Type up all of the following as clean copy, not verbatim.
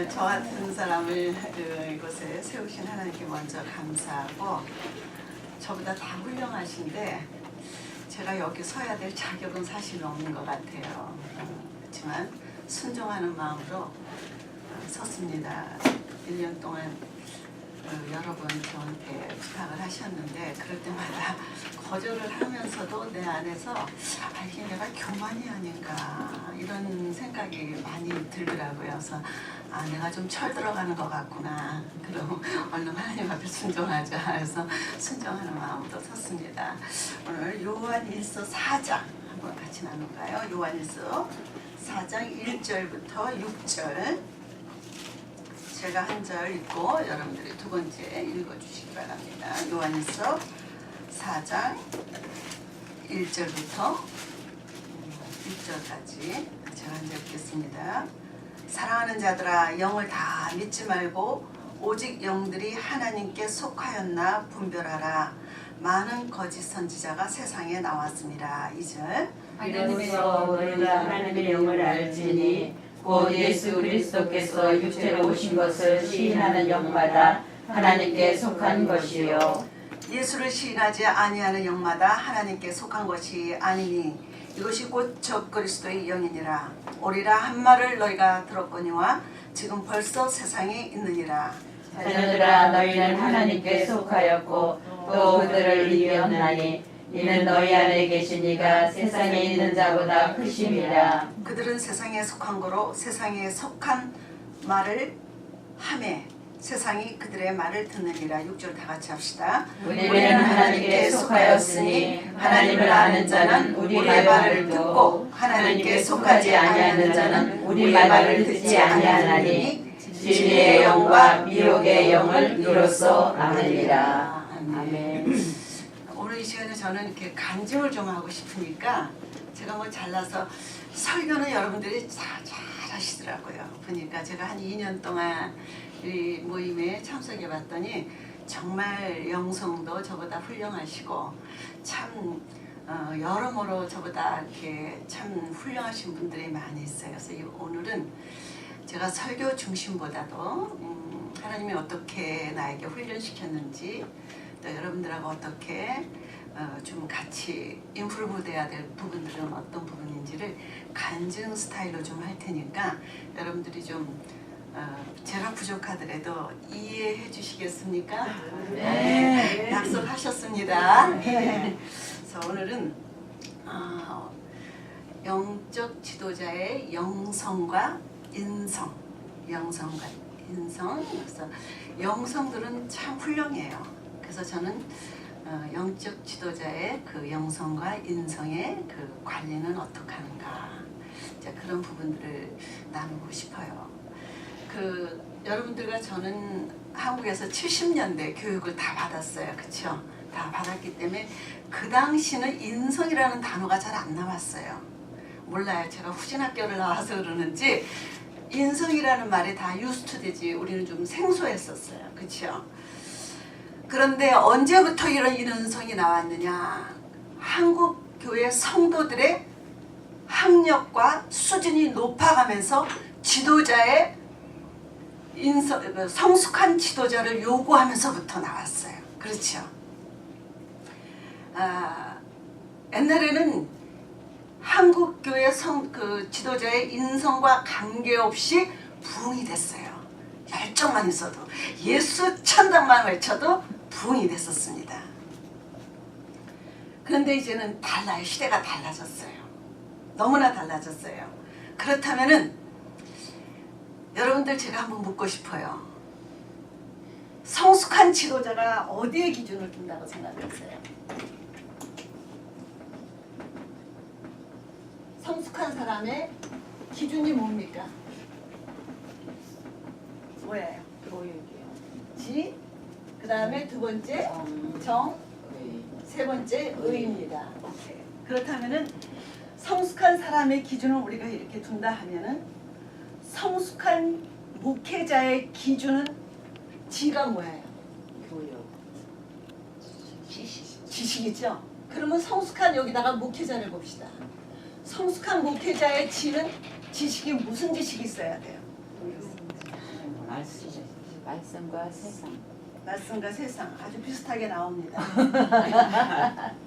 저 같은 사람을 이곳에 세우신 하나님께 먼저 감사하고, 저보다 다 훌륭하신데 제가 여기 서야 될 자격은 사실 없는 것 같아요. 그렇지만 순종하는 마음으로 섰습니다. 1년 동안 여러 번 저한테 부탁을 하셨는데 그럴 때마다 거절을 하면서도 내 안에서 이게 내가 교만이 아닌가 이런 생각이 많이 들더라고요. 그래서 내가 좀 철 들어가는 것 같구나. 그럼 얼른 하나님 앞에 순종하자. 그래서 순종하는 마음으로 섰습니다. 오늘 요한일서 4장 한번 같이 나눌까요? 요한일서 4장 1절부터 6절 제가 한 절 읽고 여러분들이 두 번째 읽어주시기 바랍니다. 요한일서 4장 1절부터 6절까지 제가 한 절 읽겠습니다. 사랑하는 자들아, 영을 다 믿지 말고 오직 영들이 하나님께 속하였나 분별하라. 많은 거짓 선지자가 세상에 나왔습니다. 2절 이로써 우리가 하나님의 영을 알지니 곧 예수 그리스도께서 육체로 오신 것을 시인하는 영마다 하나님께 속한 것이요 예수를 시인하지 아니하는 영마다 하나님께 속한 것이 아니니 이것이 곧 적그리스도의 영이니라. 오리라 한 말을 너희가 들었거니와 지금 벌써 세상에 있느니라. 자녀들아, 너희는 하나님께 속하였고 또 그들을 이겼나니 이는 너희 안에 계신 이가 세상에 있는 자보다 크심이라. 그들은 세상에 속한 거로 세상에 속한 말을 하매 세상이 그들의 말을 듣느니라. 6절 다 같이 합시다. 우리는 하나님께 속하였으니 하나님을 아는 자는 우리의 말을 듣고 하나님께 속하지 아니하는 자는 우리의 말을 듣지 아니하나니 진리의 영과 미혹의 영을 이로써 아느니라. 아멘. 오늘 이 시간에 저는 이렇게 간증을 좀 하고 싶으니까 제가 뭐 잘나서 설교는 여러분들이 잘 하시더라고요. 보니까 제가 한 2년 동안 이 모임에 참석해 봤더니 정말 영성도 저보다 훌륭하시고 참 여러모로 저보다 이렇게 참 훌륭하신 분들이 많이 있어요. 그래서 오늘은 제가 설교 중심보다도 하나님이 어떻게 나에게 훈련시켰는지 또 여러분들하고 어떻게 좀 같이 인프루브 돼야 될 부분들은 어떤 부분인지를 간증 스타일로 좀 할 테니까 여러분들이 좀 제가 부족하더라도 이해해 주시겠습니까? 네. 약속하셨습니다. 네. 그래서 오늘은 영적 지도자의 영성과 인성, 영성과 인성. 그래서 영성들은 참 훌륭해요. 그래서 저는 영적 지도자의 그 영성과 인성의 그 관리는 어떻게 하는가, 그런 부분들을 나누고 싶어요. 여러분들과 저는 한국에서 70년대 교육을 다 받았어요. 그렇죠? 다 받았기 때문에 그 당시는 인성이라는 단어가 잘 안 나왔어요. 몰라요. 제가 후진학교를 나와서 그러는지 인성이라는 말이 다 유스트되지 우리는 좀 생소했었어요. 그렇죠? 그런데 언제부터 이런 인성이 나왔느냐? 한국 교회 성도들의 학력과 수준이 높아가면서 지도자의 성숙한 지도자를 요구하면서부터 나왔어요. 그렇죠? 옛날에는 한국 교회 지도자의 인성과 관계없이 부흥이 됐어요. 열정만 있어도 예수 천당만 외쳐도 부흥이 됐었습니다. 그런데 이제는 달라요. 시대가 달라졌어요. 너무나 달라졌어요. 그렇다면은 여러분들 제가 한번 묻고 싶어요. 성숙한 지도자가 어디에 기준을 둔다고 생각하세요? 성숙한 사람의 기준이 뭡니까? 뭐예요? 지, 그 다음에 두 번째 정, 세 번째 의입니다. 오케이. 그렇다면은 성숙한 사람의 기준을 우리가 이렇게 둔다 하면은 성숙한 목회자의 기준은 지가 뭐예요? 교육. 지식이죠? 그러면 성숙한 여기다가 목회자를 봅시다. 성숙한 목회자의 지는 지식이 무슨 지식이 있어야 돼요? 말씀과 세상. 말씀과 세상 아주 비슷하게 나옵니다.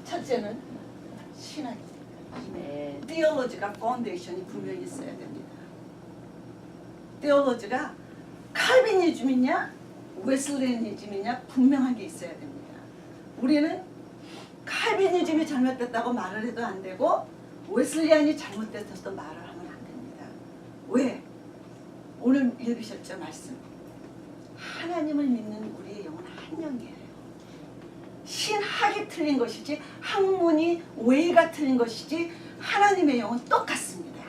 첫째는 신학입니다. 네. theology가 파운데이션이 분명히 있어야 됩니다. theology가 칼빈이즘이냐 웨슬레니즘이냐 분명한 게 있어야 됩니다. 우리는 칼빈이즘이 잘못됐다고 말을 해도 안 되고 웨슬리안이 잘못됐다고 말을 하면 안 됩니다. 왜? 오늘 읽으셨죠 말씀. 하나님을 믿는 우리의 영은 한 영이에요. 신학이 틀린 것이지 학문이 웨이가 틀린 것이지 하나님의 영은 똑같습니다.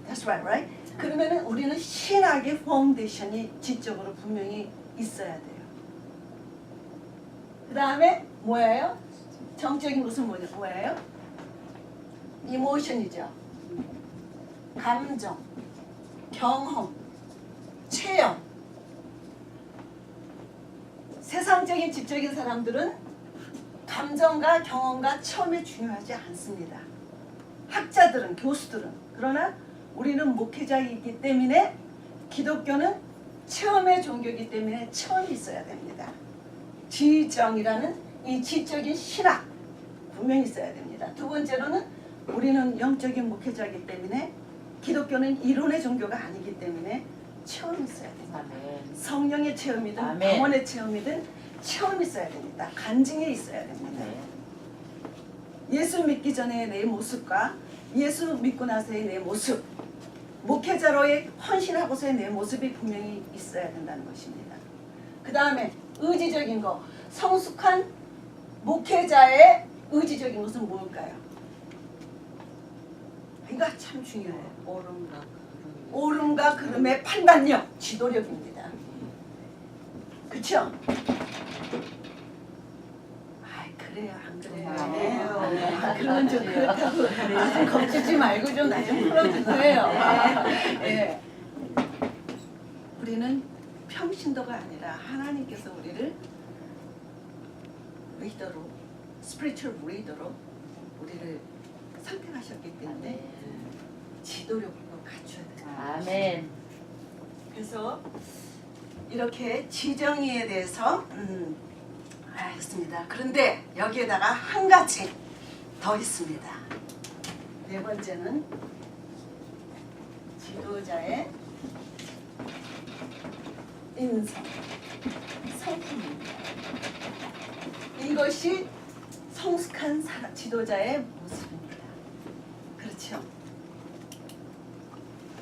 That's right, right? 그러면은 우리는 신학의 파운데이션이 지적으로 분명히 있어야 돼요. 그 다음에 뭐예요? 정적인 것은 뭐예요? 이모션이죠. 감정, 경험, 체험. 세상적인 지적인 사람들은 감정과 경험과 체험이 중요하지 않습니다. 학자들은, 교수들은. 그러나 우리는 목회자이기 때문에 기독교는 체험의 종교이기 때문에 체험이 있어야 됩니다. 지정이라는 이 지적인 신학 분명히 있어야 됩니다. 두 번째로는 우리는 영적인 목회자이기 때문에 기독교는 이론의 종교가 아니기 때문에 체험이 있어야 됩니다. 아멘. 성령의 체험이든 아멘. 방언의 체험이든 체험이 있어야 됩니다. 간증이 있어야 됩니다. 네. 예수 믿기 전에 내 모습과 예수 믿고 나서의 내 모습, 목회자로의 헌신하고서의 내 모습이 분명히 있어야 된다는 것입니다. 그 다음에 의지적인 거, 성숙한 목회자의 의지적인 것은 뭘까요? 이거 참 중요해요. 옳음과 그름의 판단력, 지도력입니다. 그렇죠? 그래요, 안 그래요? 그건 좀 그렇다고 좀 겁주지 말고 좀 나 좀 풀어주세요. 네. 우리는 평신도가 아니라 하나님께서 우리를 리더로, 스피리추얼 리더로 우리를 선택하셨기 때문에 지도력도 갖춰야 돼요. 아멘. 그래서 이렇게 지정의에 대해서 알겠습니다. 그런데 여기에다가 한 가지 더 있습니다. 네 번째는 지도자의 인성, 성품입니다. 이것이 성숙한 지도자의 모습입니다. 그렇죠?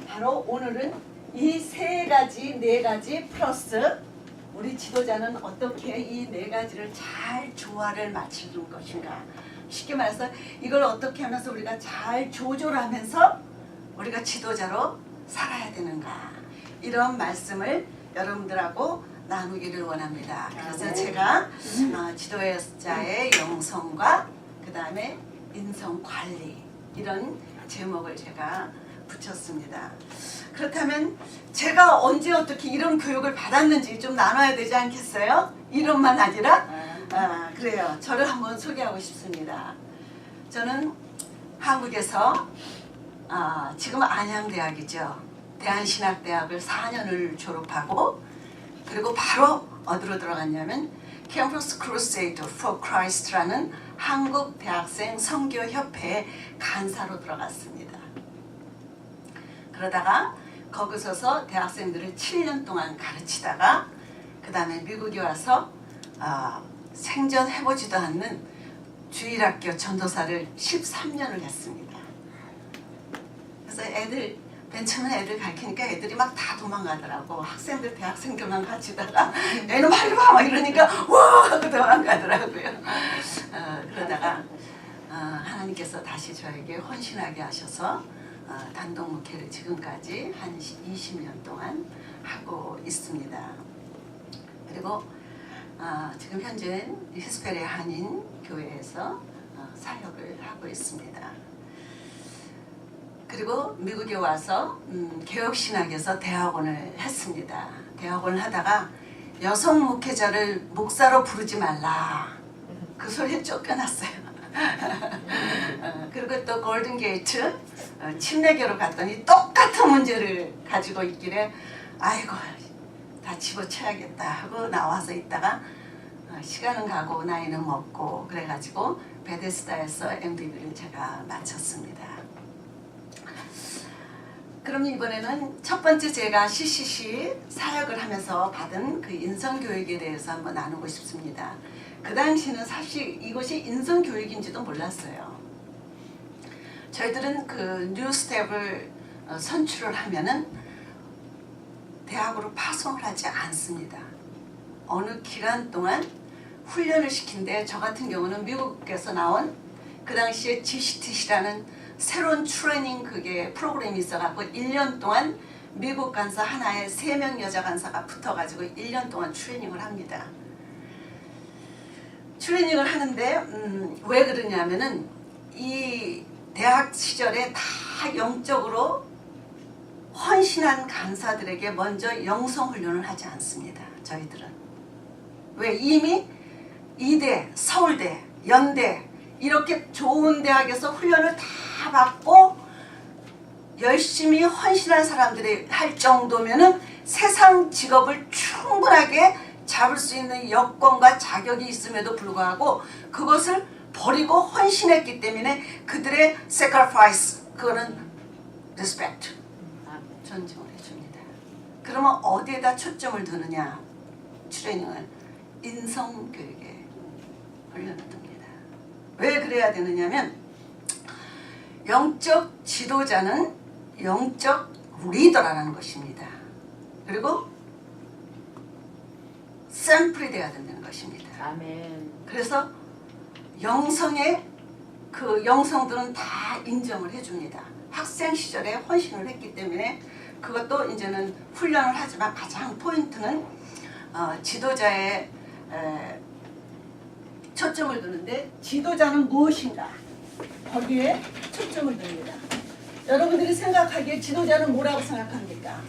바로 오늘은 이 세 가지, 네 가지 플러스 우리 지도자는 어떻게 이 네 가지를 잘 조화를 맞추는 것인가. 쉽게 말해서 이걸 어떻게 하면서 우리가 잘 조절하면서 우리가 지도자로 살아야 되는가. 이런 말씀을 여러분들하고 나누기를 원합니다. 그래서 제가 지도자의 영성과 그 다음에 인성관리 이런 제목을 제가 붙였습니다. 그렇다면 제가 언제 어떻게 이런 교육을 받았는지 좀 나눠야 되지 않겠어요? 이론만 아니라? 그래요. 저를 한번 소개하고 싶습니다. 저는 한국에서 지금 안양대학이죠. 대한신학대학을 4년을 졸업하고 그리고 바로 어디로 들어갔냐면 캠퍼스 크루세이더 for Christ라는 한국 대학생 선교협회에 간사로 들어갔습니다. 그러다가 거기서서 대학생들을 7년 동안 가르치다가 그 다음에 미국에 와서 생전해보지도 않는 주일학교 전도사를 13년을 했습니다. 그래서 맨 처음에 애들 가르치니까 애들이 막 다 도망가더라고. 학생들, 대학생들만 가르치다가 애는 빨리 와! 막 이러니까 와! 하고 도망가더라고요. 그러다가 하나님께서 다시 저에게 헌신하게 하셔서 단독 목회를 지금까지 한 20년 동안 하고 있습니다. 그리고 지금 현재는 히스페리아 한인 교회에서 사역을 하고 있습니다. 그리고 미국에 와서 개혁신학에서 대학원을 했습니다. 대학원을 하다가 여성 목회자를 목사로 부르지 말라 그 소리에 쫓겨났어요. 그리고 또 골든 게이트 침례교로 갔더니 똑같은 문제를 가지고 있길래 아이고 다 집어쳐야겠다 하고 나와서 있다가 시간은 가고 나이는 먹고 그래가지고 베데스다에서 MBB를 제가 마쳤습니다. 그럼 이번에는 첫 번째 제가 CCC 사역을 하면서 받은 그 인성교육에 대해서 한번 나누고 싶습니다. 그 당시는 사실 이것이 인성교육인지도 몰랐어요. 저희들은 그 뉴스텝을 선출을 하면은 대학으로 파송을 하지 않습니다. 어느 기간 동안 훈련을 시킨데 저 같은 경우는 미국에서 나온 그 당시에 GCTC라는 새로운 트레이닝 그게 프로그램이 있어갖고 1년 동안 미국 간사 하나에 3명 여자 간사가 붙어가지고 1년 동안 트레이닝을 합니다. 트레이닝을 하는데 왜 그러냐면은 이 대학 시절에 다 영적으로 헌신한 간사들에게 먼저 영성 훈련을 하지 않습니다. 저희들은. 왜? 이미 이대, 서울대, 연대 이렇게 좋은 대학에서 훈련을 다 받고 열심히 헌신한 사람들이 할 정도면은 세상 직업을 충분하게 잡을 수 있는 여건과 자격이 있음에도 불구하고 그것을 버리고 헌신했기 때문에 그들의 sacrifice, 그거는 respect, 존중을 해줍니다. 그러면 어디에다 초점을 두느냐? 트레이닝을 인성교육에 훈련을 둡니다. 왜 그래야 되느냐면 영적 지도자는 영적 리더라는 것입니다. 그리고 샘플이 되어야 된다는 것입니다. 아멘. 그래서 영성의 그 영성들은 다 인정을 해줍니다. 학생 시절에 헌신을 했기 때문에 그것도 이제는 훈련을 하지만 가장 포인트는 지도자의 초점을 두는데 지도자는 무엇인가? 거기에 초점을 둡니다. 여러분들이 생각하기에 지도자는 뭐라고 생각합니까?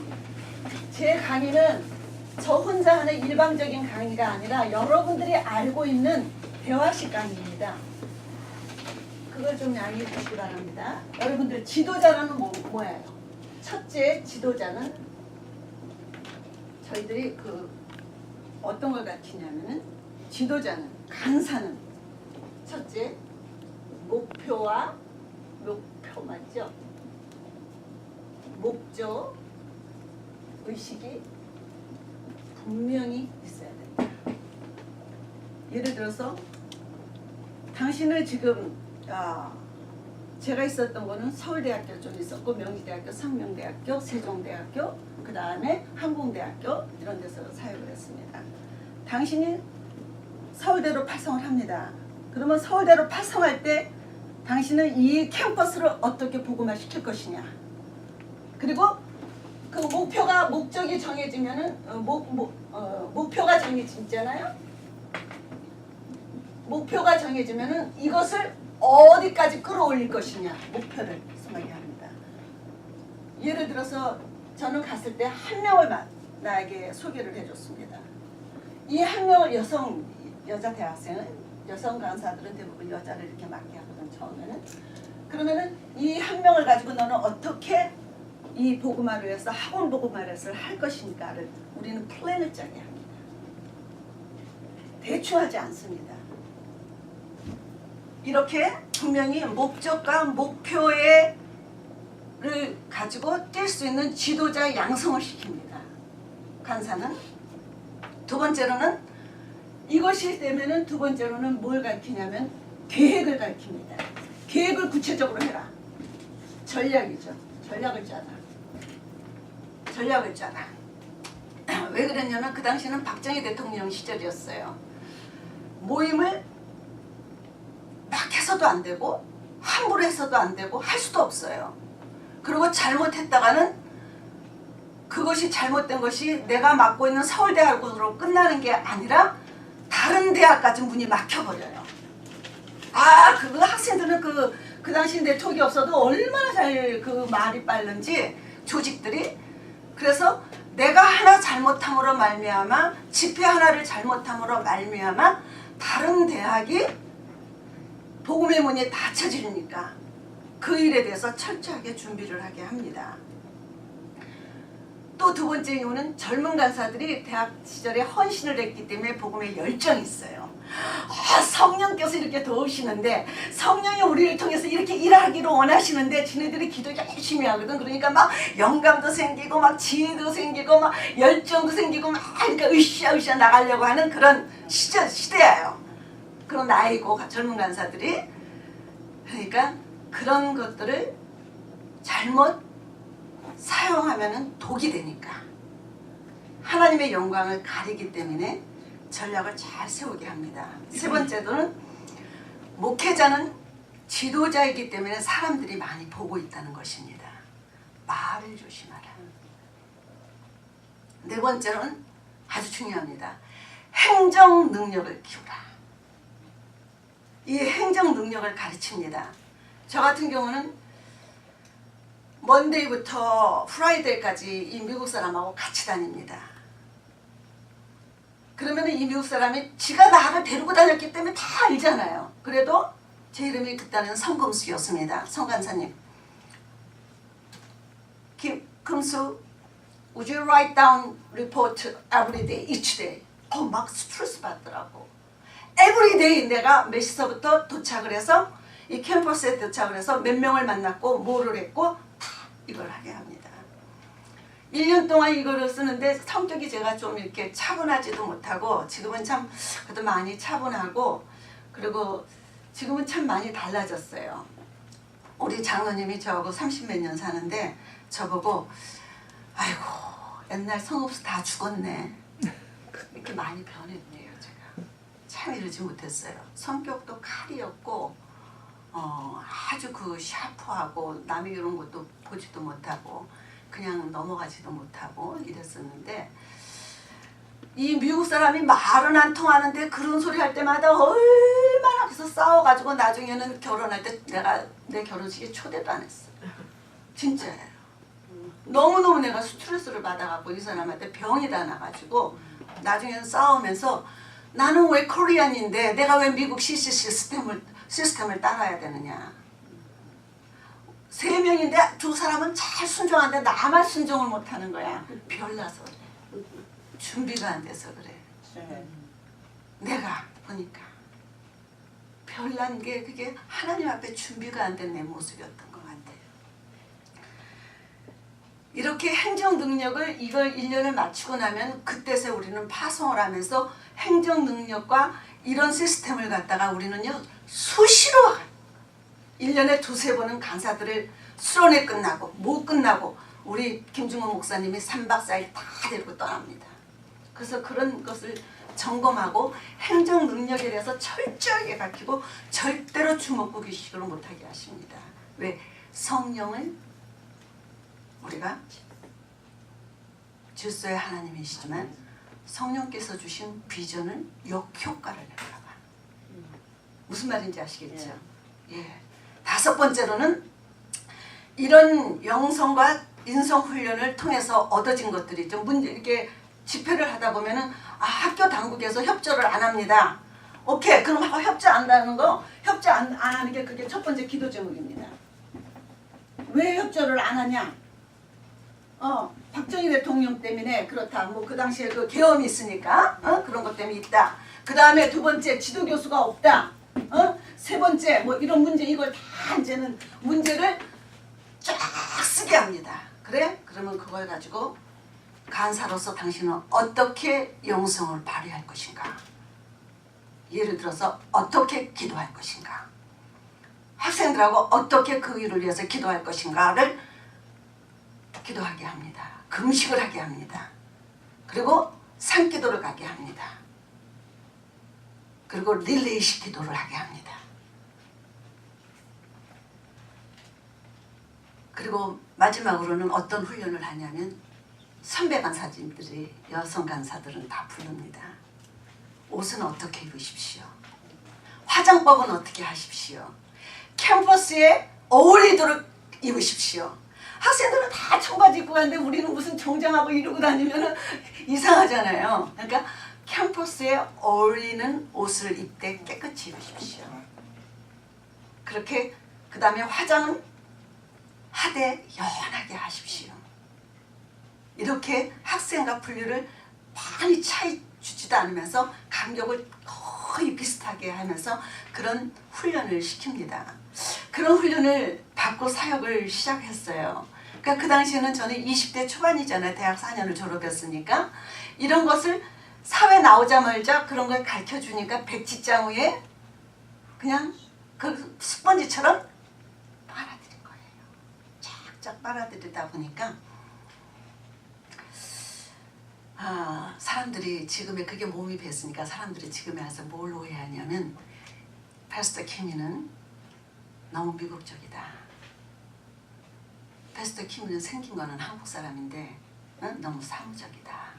제 강의는 저 혼자 하는 일방적인 강의가 아니라 여러분들이 알고 있는 대화식 강의입니다. 그걸 좀 양해해 주시기 바랍니다. 여러분들 지도자는 뭐예요? 첫째 지도자는 저희들이 그 어떤 걸 가르치냐면은 지도자는 간사는 첫째 목표와 목표 맞죠? 목적 의식이 분명히 있어야 된다. 예를 들어서 당신을 지금 제가 있었던 거는 서울대학교 좀 있었고 명지대학교, 상명대학교, 세종대학교, 그 다음에 항공대학교 이런 데서 사역을 했습니다. 당신이 서울대로 파송을 합니다. 그러면 서울대로 파송할 때 당신은 이 캠퍼스를 어떻게 복음화시킬 것이냐. 그리고 그 목적이 정해지면은 목표가 정해지잖아요. 목표가 정해지면은 이것을 어디까지 끌어올릴 것이냐 목표를 생각해야 합니다. 예를 들어서 저는 갔을 때 한 명을 나에게 소개를 해줬습니다. 이 한 명을 여자 대학생은 여성 강사들은 대부분 여자를 이렇게 맡게 하거든 처음에는. 그러면은 이 한 명을 가지고 너는 어떻게 이 복음화를 위해서 학원 복음화를 할 것인가를 우리는 플랜을 짜게 합니다. 대충 하지 않습니다. 이렇게 분명히 목적과 목표를 가지고 뛸 수 있는 지도자 양성을 시킵니다. 간사는. 두 번째로는 이것이 되면은 두 번째로는 뭘 가르치냐면 계획을 가르칩니다. 계획을 구체적으로 해라. 전략이죠. 전략을 짜라. 전략을 짜라. 왜 그랬냐면 그 당시는 박정희 대통령 시절이었어요. 모임을 막 해서도 안 되고 함부로 해서도 안 되고 할 수도 없어요. 그리고 잘못했다가는 그것이 잘못된 것이 내가 맡고 있는 서울대학으로 끝나는 게 아니라 다른 대학까지 문이 막혀버려요. 그거 학생들은 그 당시 네트워크가 없어도 얼마나 잘 그 말이 빠른지 조직들이. 그래서 내가 하나 잘못함으로 말미암아 집회 하나를 잘못함으로 말미암아 다른 대학이 복음의 문이 닫혀지니까 그 일에 대해서 철저하게 준비를 하게 합니다. 또 두 번째 이유는 젊은 간사들이 대학 시절에 헌신을 했기 때문에 복음에 열정이 있어요. 성령께서 이렇게 도우시는데, 성령이 우리를 통해서 이렇게 일하기를 원하시는데 지네들이 기도 열심히 하거든. 그러니까 막 영감도 생기고 막 지혜도 생기고 막 열정도 생기고 막 그러니까 으쌰으쌰 나가려고 하는 그런 시대예요. 그런 나이고 젊은 간사들이. 그러니까 그런 것들을 잘못 사용하면은 독이 되니까 하나님의 영광을 가리기 때문에 전략을 잘 세우게 합니다. 세 번째로는 목회자는 지도자이기 때문에 사람들이 많이 보고 있다는 것입니다. 말을 조심하라. 네 번째로는 아주 중요합니다. 행정 능력을 키우라. 이 행정 능력을 가르칩니다. 저 같은 경우는 먼데이부터 프라이데이까지 이 미국 사람하고 같이 다닙니다. 그러면 이 미국 사람이 지가 나를 데리고 다녔기 때문에 다 알잖아요. 그래도 제 이름이 그때는 성금수였습니다. 성간사님. 금수, would you write down report every day, each day? 막 스트레스 받더라고. every day 내가 몇 시서부터 도착을 해서 이 캠퍼스에 도착을 해서 몇 명을 만났고 뭐를 했고 다 이걸 하게 합니다. 1년 동안 이거를 쓰는데 성격이 제가 좀 이렇게 차분하지도 못하고 지금은 참 그래도 많이 차분하고 그리고 지금은 참 많이 달라졌어요. 우리 장로님이 저하고 30몇 년 사는데 저보고 아이고 옛날 성읍수 다 죽었네 이렇게 많이 변했네요. 제가 참 이러지 못했어요. 성격도 칼이었고 아주 그 샤프하고 남이 이런 것도 보지도 못하고 그냥 넘어가지도 못하고 이랬었는데 이 미국 사람이 말은 안 통하는데 그런 소리 할 때마다 얼마나 그래서 싸워가지고 나중에는 결혼할 때 내가 내 결혼식에 초대도 안 했어. 진짜예요. 너무너무 내가 스트레스를 받아갖고 이 사람한테 병이 다 나가지고 나중에는 싸우면서 나는 왜 코리안인데 내가 왜 미국 시스템을 따라야 되느냐. 3명인데 2사람은 잘 순종하는데 나만 순종을 못하는 거야. 별나서 그래. 준비가 안 돼서 그래. 내가 보니까 별난 게 그게 하나님 앞에 준비가 안 된 내 모습이었던 것 같아요. 이렇게 행정 능력을 이걸 1년을 마치고 나면 그때서 우리는 파송을 하면서 행정 능력과 이런 시스템을 갖다가 우리는요 수시로 1년에 2-3번은 강사들을 수련회 끝나고 못 끝나고 우리 김중호 목사님이 3박 4일 다 데리고 떠납니다. 그래서 그런 것을 점검하고 행정 능력에 대해서 철저하게 가르치고 절대로 주먹구기식으로 못하게 하십니다. 왜? 성령을 우리가 질서의 하나님이시지만 성령께서 주신 비전을 역효과를 낼까 봐. 무슨 말인지 아시겠죠? 예. 5번째로는 이런 영성과 인성 훈련을 통해서 얻어진 것들이 좀 문제 이렇게 집회를 하다 보면은 학교 당국에서 협조를 안 합니다. 오케이, 그럼 협조 안 한다는 거 협조 안 하는 게 그게 첫 번째 기도 제목입니다. 왜 협조를 안 하냐? 박정희 대통령 때문에 그렇다. 뭐 그 당시에 그 계엄이 있으니까 그런 것 때문에 있다. 그 다음에 2번째 지도 교수가 없다. 3번째 뭐 이런 문제 이걸 다 이제는 문제를 쫙 쓰게 합니다. 그래? 그러면 그걸 가지고 간사로서 당신은 어떻게 영성을 발휘할 것인가? 예를 들어서 어떻게 기도할 것인가? 학생들하고 어떻게 그 일을 위해서 기도할 것인가를 기도하게 합니다. 금식을 하게 합니다. 그리고 산기도를 가게 합니다. 그리고 릴레이식 기도를 하게 합니다. 그리고 마지막으로는 어떤 훈련을 하냐면 선배 간사진들이 여성 간사들은 다 부릅니다. 옷은 어떻게 입으십시오. 화장법은 어떻게 하십시오. 캠퍼스에 어울리도록 입으십시오. 학생들은 다 청바지 입고 가는데 우리는 무슨 정장하고 이러고 다니면 이상하잖아요. 그러니까 캠퍼스에 어울리는 옷을 입되 깨끗이 입으십시오. 그렇게 그 다음에 화장은 하되 연하게 하십시오. 이렇게 학생과 분류를 많이 차이 주지도 않으면서 간격을 거의 비슷하게 하면서 그런 훈련을 시킵니다. 그런 훈련을 받고 사역을 시작했어요. 그러니까 그 당시에는 저는 20대 초반이잖아요. 대학 4년을 졸업했으니까. 이런 것을 사회 나오자마자 그런 걸 가르쳐주니까 백지장 위에 그냥 그 스펀지처럼 빨아들인 거예요. 쫙쫙 빨아들이다 보니까 사람들이 지금의 그게 몸이 뱄으니까 사람들이 지금에 와서 뭘 오해하냐면 패스터 키미는 너무 미국적이다. 패스터 키미는 생긴 거는 한국 사람인데 너무 사무적이다.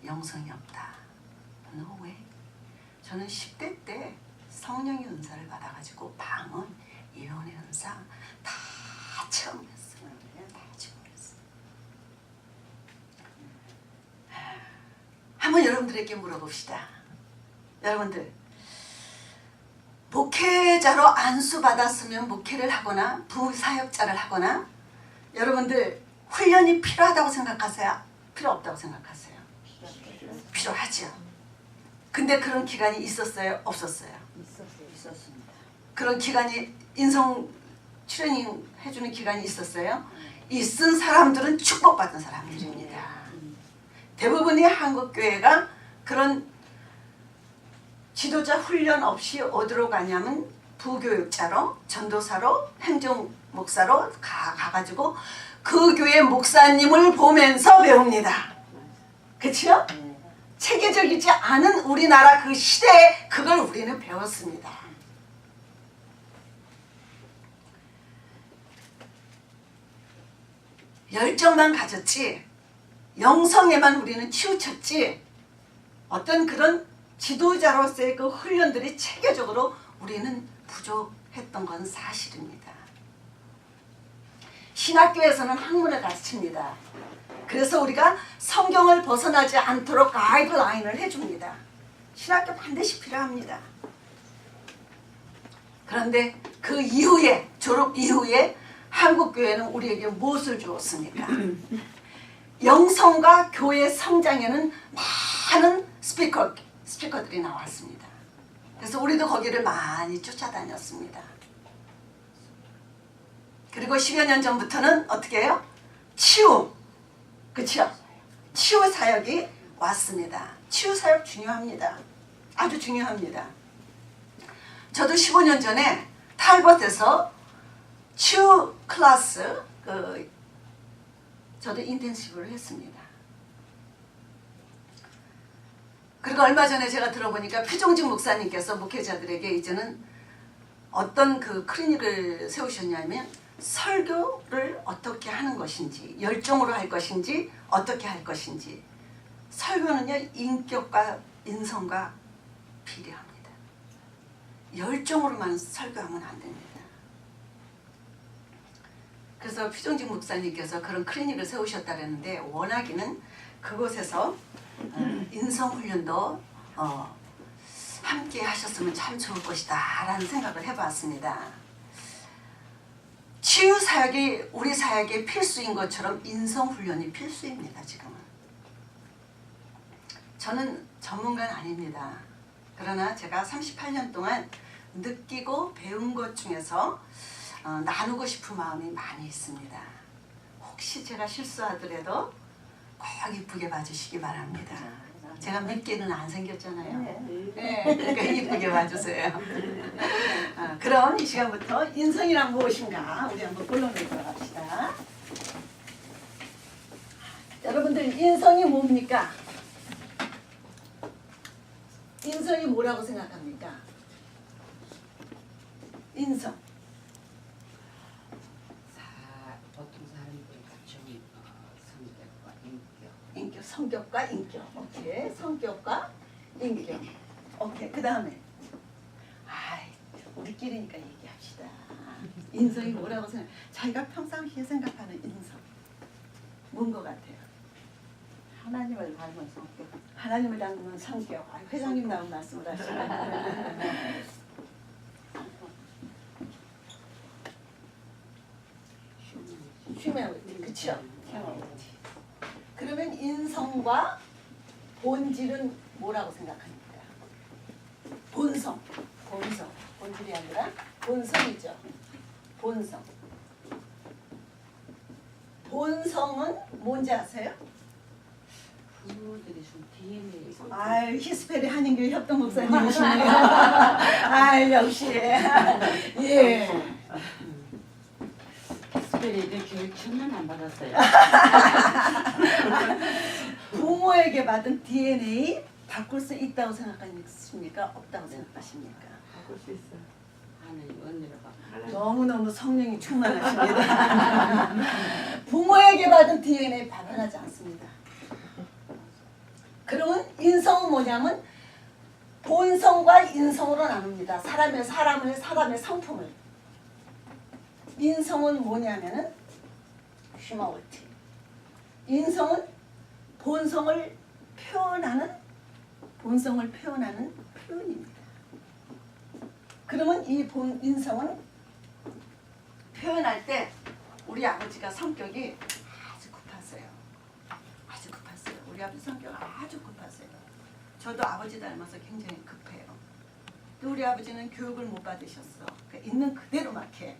영성이 없다. No way. 저는 10대 때 성령의 은사를 받아가지고 방언, 예언의 은사 다 체험했어요. 다 체험했어요. 한번 여러분들에게 물어봅시다. 여러분들 목회자로 안수받았으면 목회를 하거나 부사역자를 하거나 여러분들 훈련이 필요하다고 생각하세요? 필요 없다고 생각하세요? 필요하죠. 근데 그런 기간이 있었어요? 없었어요? 있었습니다. 그런 기간이 인성 트레이닝 해주는 기간이 있었어요? 있은 사람들은 축복받은 사람들입니다. 대부분의 한국교회가 그런 지도자 훈련 없이 어디로 가냐면 부교육자로, 전도사로, 행정목사로 가가지고 그 교회 목사님을 보면서 배웁니다. 그치요? 체계적이지 않은 우리나라 그 시대에 그걸 우리는 배웠습니다. 열정만 가졌지 영성에만 우리는 치우쳤지 어떤 그런 지도자로서의 그 훈련들이 체계적으로 우리는 부족했던 건 사실입니다. 신학교에서는 학문을 가르칩니다. 그래서 우리가 성경을 벗어나지 않도록 가이드라인을 해줍니다. 신학교 반드시 필요합니다. 그런데 그 이후에 졸업 이후에 한국교회는 우리에게 무엇을 주었습니까? 영성과 교회 성장에는 많은 스피커들이 나왔습니다. 그래서 우리도 거기를 많이 쫓아다녔습니다. 그리고 10여 년 전부터는 어떻게 해요? 치유, 그렇죠? 치유 사역이 왔습니다. 치유 사역 중요합니다. 아주 중요합니다. 저도 15년 전에 탈벗에서 치유 클래스 저도 인텐시브를 했습니다. 그리고 얼마 전에 제가 들어보니까 피종직 목사님께서 목회자들에게 이제는 어떤 그 클리닉을 세우셨냐면 설교를 어떻게 하는 것인지, 열정으로 할 것인지, 어떻게 할 것인지. 설교는요, 인격과 인성과 비례합니다. 열정으로만 설교하면 안 됩니다. 그래서 피종직 목사님께서 그런 클리닉을 세우셨다는데 원하기는 그곳에서 인성훈련도 함께 하셨으면 참 좋을 것이다 라는 생각을 해봤습니다. 치유사역이 우리 사역의 필수인 것처럼 인성훈련이 필수입니다. 지금은. 저는 전문가는 아닙니다. 그러나 제가 38년 동안 느끼고 배운 것 중에서 나누고 싶은 마음이 많이 있습니다. 혹시 제가 실수하더라도 꼭 이쁘게 봐주시기 바랍니다. 제가 밉게는 안 생겼잖아요. 네, 그러니까 이쁘게 봐주세요. 그럼 이 시간부터 인성이란 무엇인가 우리 한번 본론으로 들어갑시다. 여러분들 인성이 뭡니까? 인성이 뭐라고 생각합니까? 인성. 보통 사람들이 갖춘 성격과 인격, 성격과 인격. 오케이. 성격과 인격. 오케이. 그 다음에 우리끼리니까 얘기합시다. 인성이 뭐라고 생각? 자기가 평상시에 생각하는 인성. 뭔 것 같아요? 하나님을 닮은 성격. 하나님을 닮은 성격. 회장님 나온 말씀을 하시네. 그쵸? 그러면 인성과 본질은 뭐라고 생각합니까? 본성. 본질이 아니라 본성이죠. 본성은 뭔지 아세요? 부모들이 준 DNA. 아유, 히스페리 한인교회 협동 목사님이시네요. 아유, 역시. 예. 특별히 교육 천만 안 받았어요. 부모에게 받은 DNA 바꿀 수 있다고 생각하십니까? 없다고 생각하십니까? 바꿀 수 있어. 하나님 은혜로 봐. 너무너무 성령이 충만하십니다. 부모에게 받은 DNA 발견하지 않습니다. 그러면 인성은 뭐냐면 본성과 인성으로 나눕니다. 사람의 성품을. 인성은 뭐냐면은 휴머니티. 인성은 본성을 표현하는 표현입니다. 그러면 이 인성은 표현할 때 우리 아버지가 성격이 아주 급하세요. 우리 아버지 성격 아주 급하세요. 저도 아버지 닮아서 굉장히 급해요. 또 우리 아버지는 교육을 못 받으셨어. 그러니까 있는 그대로 막 해.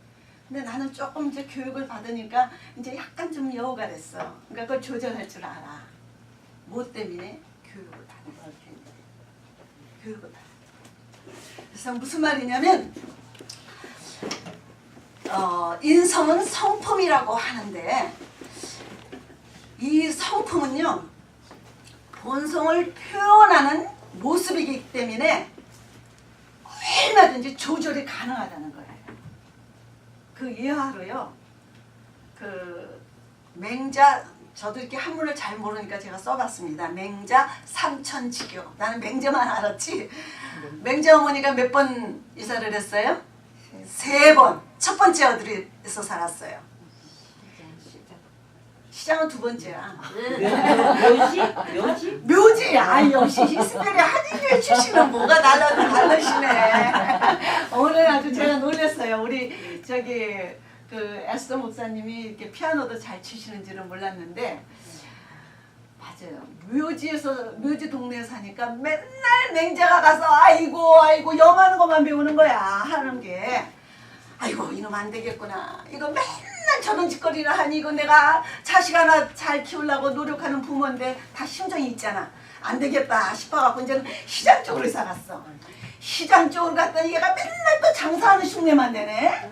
근데 나는 조금 이제 교육을 받으니까 이제 약간 좀 여우가 됐어. 그러니까 그걸 조절할 줄 알아. 뭐 때문에? 교육을 받은 것 때문에. 교육을 받은. 그래서 무슨 말이냐면 인성은 성품이라고 하는데 이 성품은요 본성을 표현하는 모습이기 때문에 얼마든지 조절이 가능하다는 거예요. 그 예화로요. 그 맹자 저도 이렇게 한문을 잘 모르니까 제가 써봤습니다. 맹자 삼천지교. 나는 맹자만 알았지. 맹자 어머니가 몇 번 이사를 했어요? 3번. 첫 번째 어디에서 살았어요? 시장은 2번째야. 묘지. 아 역시 히스페리 한인교회 출신은 뭐가 다르시네. 오늘 아주 제가 놀랐어요. 우리 저기 그 에스더 목사님이 이렇게 피아노도 잘 치시는지는 몰랐는데 맞아요. 묘지 동네에 사니까 맨날 맹자가 가서 아이고 염하는 것만 배우는 거야. 하는 게 아이고 이놈 안 되겠구나. 이거 맨날 저런 짓거리를 하니 이거 내가 자식 하나 잘 키우려고 노력하는 부모인데 다 심정이 있잖아. 안 되겠다 싶어갖고 이제는 시장 쪽으로 이사 갔어. 시장 쪽으로 갔더니 얘가 맨날 또 장사하는 흉내만 내네.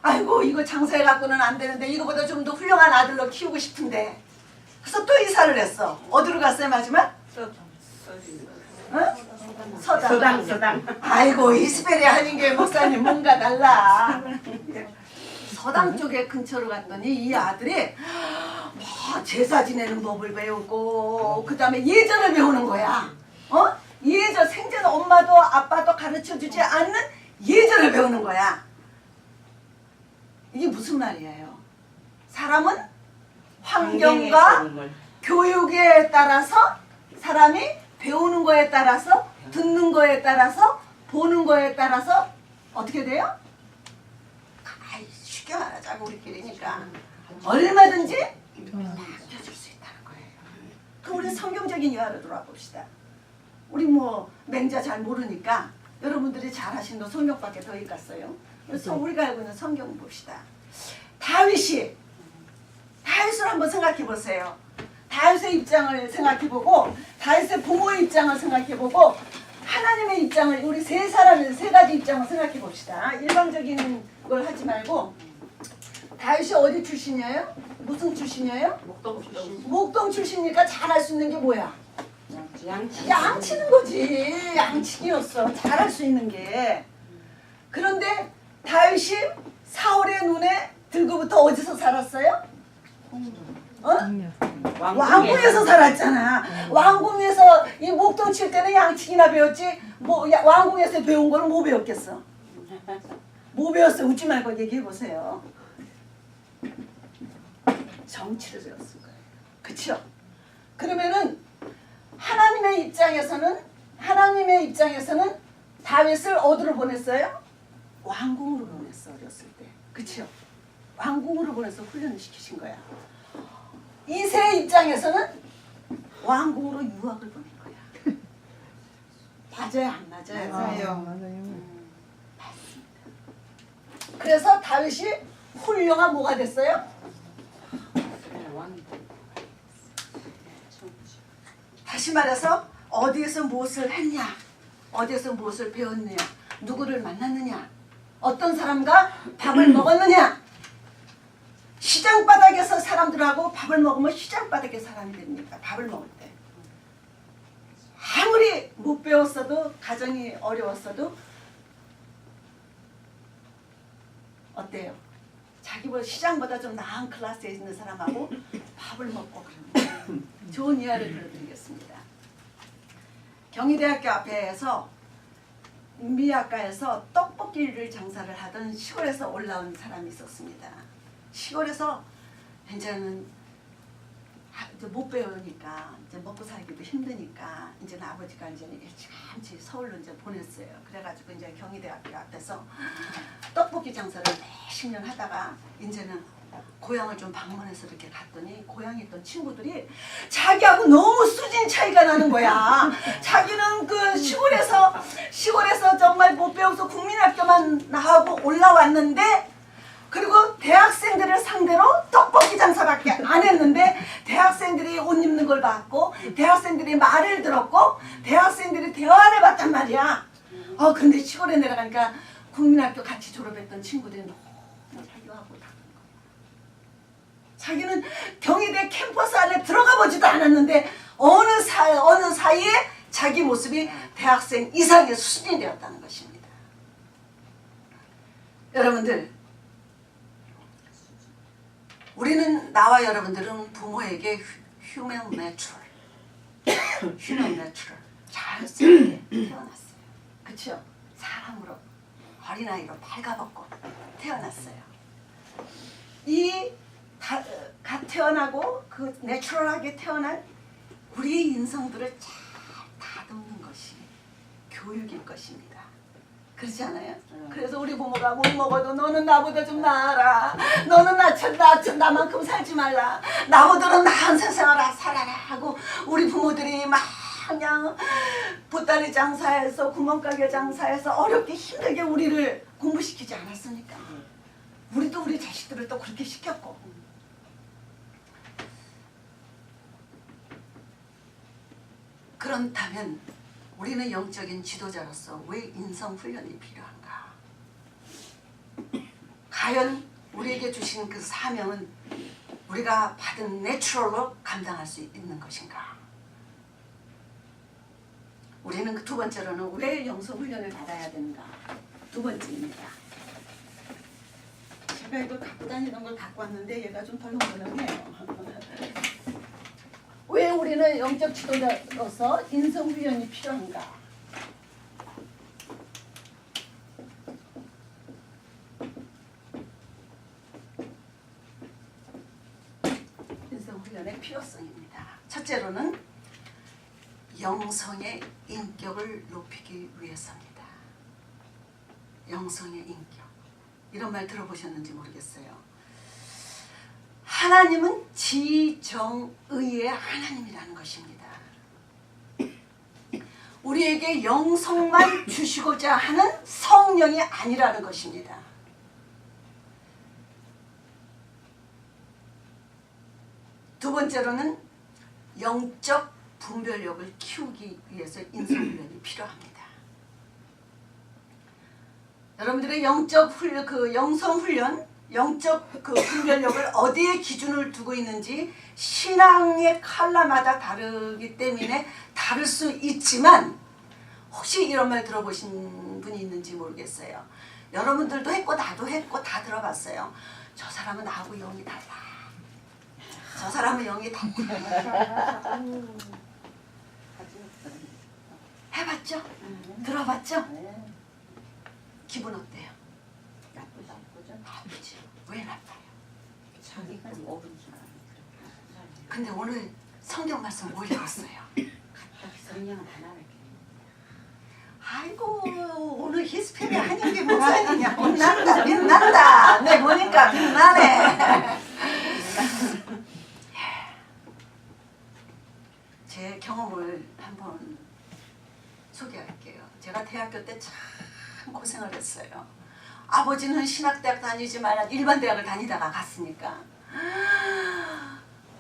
아이고 이거 장사해갖고는 안 되는데 이거보다 좀 더 훌륭한 아들로 키우고 싶은데 그래서 또 이사를 했어. 어디로 갔어요 마지막? 서당. 아이고 이스베리 한인교회 목사님 뭔가 달라. 서당 쪽에 근처로 갔더니 이 아들이 제사 지내는 법을 배우고 그 다음에 예절을 배우는 거야. 예절 생전 엄마도 아빠도 가르쳐주지 않는 예절을 배우는 거야. 이게 무슨 말이에요? 사람은 환경과 교육에 따라서 사람이 배우는 거에 따라서 듣는 거에 따라서 보는 거에 따라서 어떻게 돼요? 쉽게 말하자고 우리끼리니까 얼마든지 바뀌어줄 수 있다는 거예요. 그럼 우리 성경적인 이야기로 돌아봅시다. 우리 뭐 맹자 잘 모르니까 여러분들이 잘 하시는 거 성경밖에 더 읽었어요. 그래서 우리가 알고 있는 성경 봅시다. 다윗을 한번 생각해 보세요. 다윗의 입장을 생각해 보고 다윗의 부모의 입장을 생각해 보고 하나님의 입장을 우리 세 가지 입장을 생각해 봅시다. 일방적인 걸 하지 말고 다윗이 어디 출신이에요? 무슨 출신이에요? 목동 출신이니까 잘할 수 있는 게 뭐야? 양치는 거지. 양치기였어. 잘할 수 있는 게. 그런데 다윗이 사울의 눈에 들고부터 어디서 살았어요? 왕궁에서 살았잖아. 왕궁에서 이 목동 칠 때는 양치기나 배웠지. 뭐 왕궁에서 배운 거는 뭐 배웠겠어? 뭐 배웠어? 웃지 말고 얘기해 보세요. 정치를 배웠을 거예요. 그렇죠? 그러면은 하나님의 입장에서는 다윗을 어디로 보냈어요? 왕궁으로 보냈어. 어렸을 때. 그렇죠? 왕궁으로 보내서 훈련을 시키신 거야. 이세 입장에서는 왕궁으로 유학을 보낸 거야. 맞아요, 안 맞아요? 맞아요. 그래서 다윗이 훌륭한 뭐가 됐어요? 다시 말해서 어디에서 무엇을 했냐, 어디에서 무엇을 배웠느냐, 누구를 만났느냐, 어떤 사람과 밥을 먹었느냐. 시장 바닥에서 사람들하고 밥을 먹으면 시장 바닥의 사람이 됩니다. 밥을 먹을 때 아무리 못 배웠어도, 가정이 어려웠어도 어때요? 자기보다 시장보다 좀 나은 클래스에 있는 사람하고 밥을 먹고 그러는 거예요. 좋은 이야기를 들려드리겠습니다. 경희대학교 앞에서 미약가에서 떡볶이를 장사를 하던 시골에서 올라온 사람이 있었습니다. 시골에서 이제는 못 배우니까 이제 먹고 살기도 힘드니까 이제는 아버지가 이제는 일찌감치 서울로 이제 보냈어요. 그래가지고 이제 경희대학교 앞에서 떡볶이 장사를 몇십 년 하다가 이제는 고향을 좀 방문해서 이렇게 갔더니 고향에 있던 친구들이 자기하고 너무 수준 차이가 나는 거야. 자기는 그 시골에서 정말 못 배워서 국민학교만 나오고 올라왔는데, 그리고 대학생들을 상대로 떡볶이 장사밖에 안 했는데 대학생들이 옷 입는 걸 봤고 대학생들이 말을 들었고 대학생들이 대화를 봤단 말이야. 근데 시골에 내려가니까 국민학교 같이 졸업했던 친구들이 너무 자기하고 다른 거야. 자기는 경희대 캠퍼스 안에 들어가 보지도 않았는데 어느 사이에 자기 모습이 대학생 이상의 수준이 되었다는 것입니다. 여러분들, 우리는, 나와 여러분들은 부모에게 휴먼 내추럴 자연스럽게 태어났어요. 그렇죠? 사람으로, 어린아이로 발가벗고 태어났어요. 갓 태어나고 그 내추럴하게 태어난 우리의 인성들을 잘 다듬는 것이 교육일 것입니다. 그렇지 않아요? 그래서 우리 부모가 못 먹어도 너는 나보다 좀 나아라. 너는 나만큼 살지 말라. 나보다는 나은 세상을 살아라 하고 우리 부모들이 막 그냥 보따리 장사해서 구멍가게 장사해서 어렵게 힘들게 우리를 공부시키지 않았습니까? 우리도 우리 자식들을 또 그렇게 시켰고. 그렇다면 우리는 영적인 지도자로서 왜 인성훈련이 필요한가? 과연 우리에게 주신 그 사명은 우리가 받은 내추럴로 감당할 수 있는 것인가? 우리는 그 두 번째로는 왜 영성훈련을 받아야 되는가? 두 번째입니다. 제가 이거 갖고 다니던 걸 갖고 왔는데 얘가 좀 덜렁덜렁해요. 왜 우리는 영적 지도자로서 인성훈련이 필요한가? 인성훈련의 필요성입니다. 첫째로는 영성의 인격을 높이기 위해서입니다. 영성의 인격. 이런 말 들어보셨는지 모르겠어요. 하나님은 지정의의 하나님이라는 것입니다. 우리에게 영성만 주시고자 하는 성령이 아니라는 것입니다. 두 번째로는 영적 분별력을 키우기 위해서 인성훈련이 필요합니다. 여러분들의 영적 훈련, 그 영성훈련, 영적 그 분별력을 어디에 기준을 두고 있는지 신앙의 컬러마다 다르기 때문에 다를 수 있지만, 혹시 이런 말 들어보신 분이 있는지 모르겠어요. 여러분들도 했고 나도 했고 다 들어봤어요. 저 사람은 나하고 영이 달라. 저 사람은 영이 달라. 해봤죠? 들어봤죠? 기분 어때요? 나쁘지. 왜 나빠요? 자기가 모르는 사람이 근데 오늘 성경 말씀 뭐 읽었어요? 성령은 하나를 아이고, 오늘 히스패리 한영기 목사님이야. 빛난다, 빛난다. 네, 보니까 빛나네. 제 경험을 한번 소개할게요. 제가 대학교 때 참 고생을 했어요. 아버지는 신학대학 다니지만 일반 대학을 다니다가 갔으니까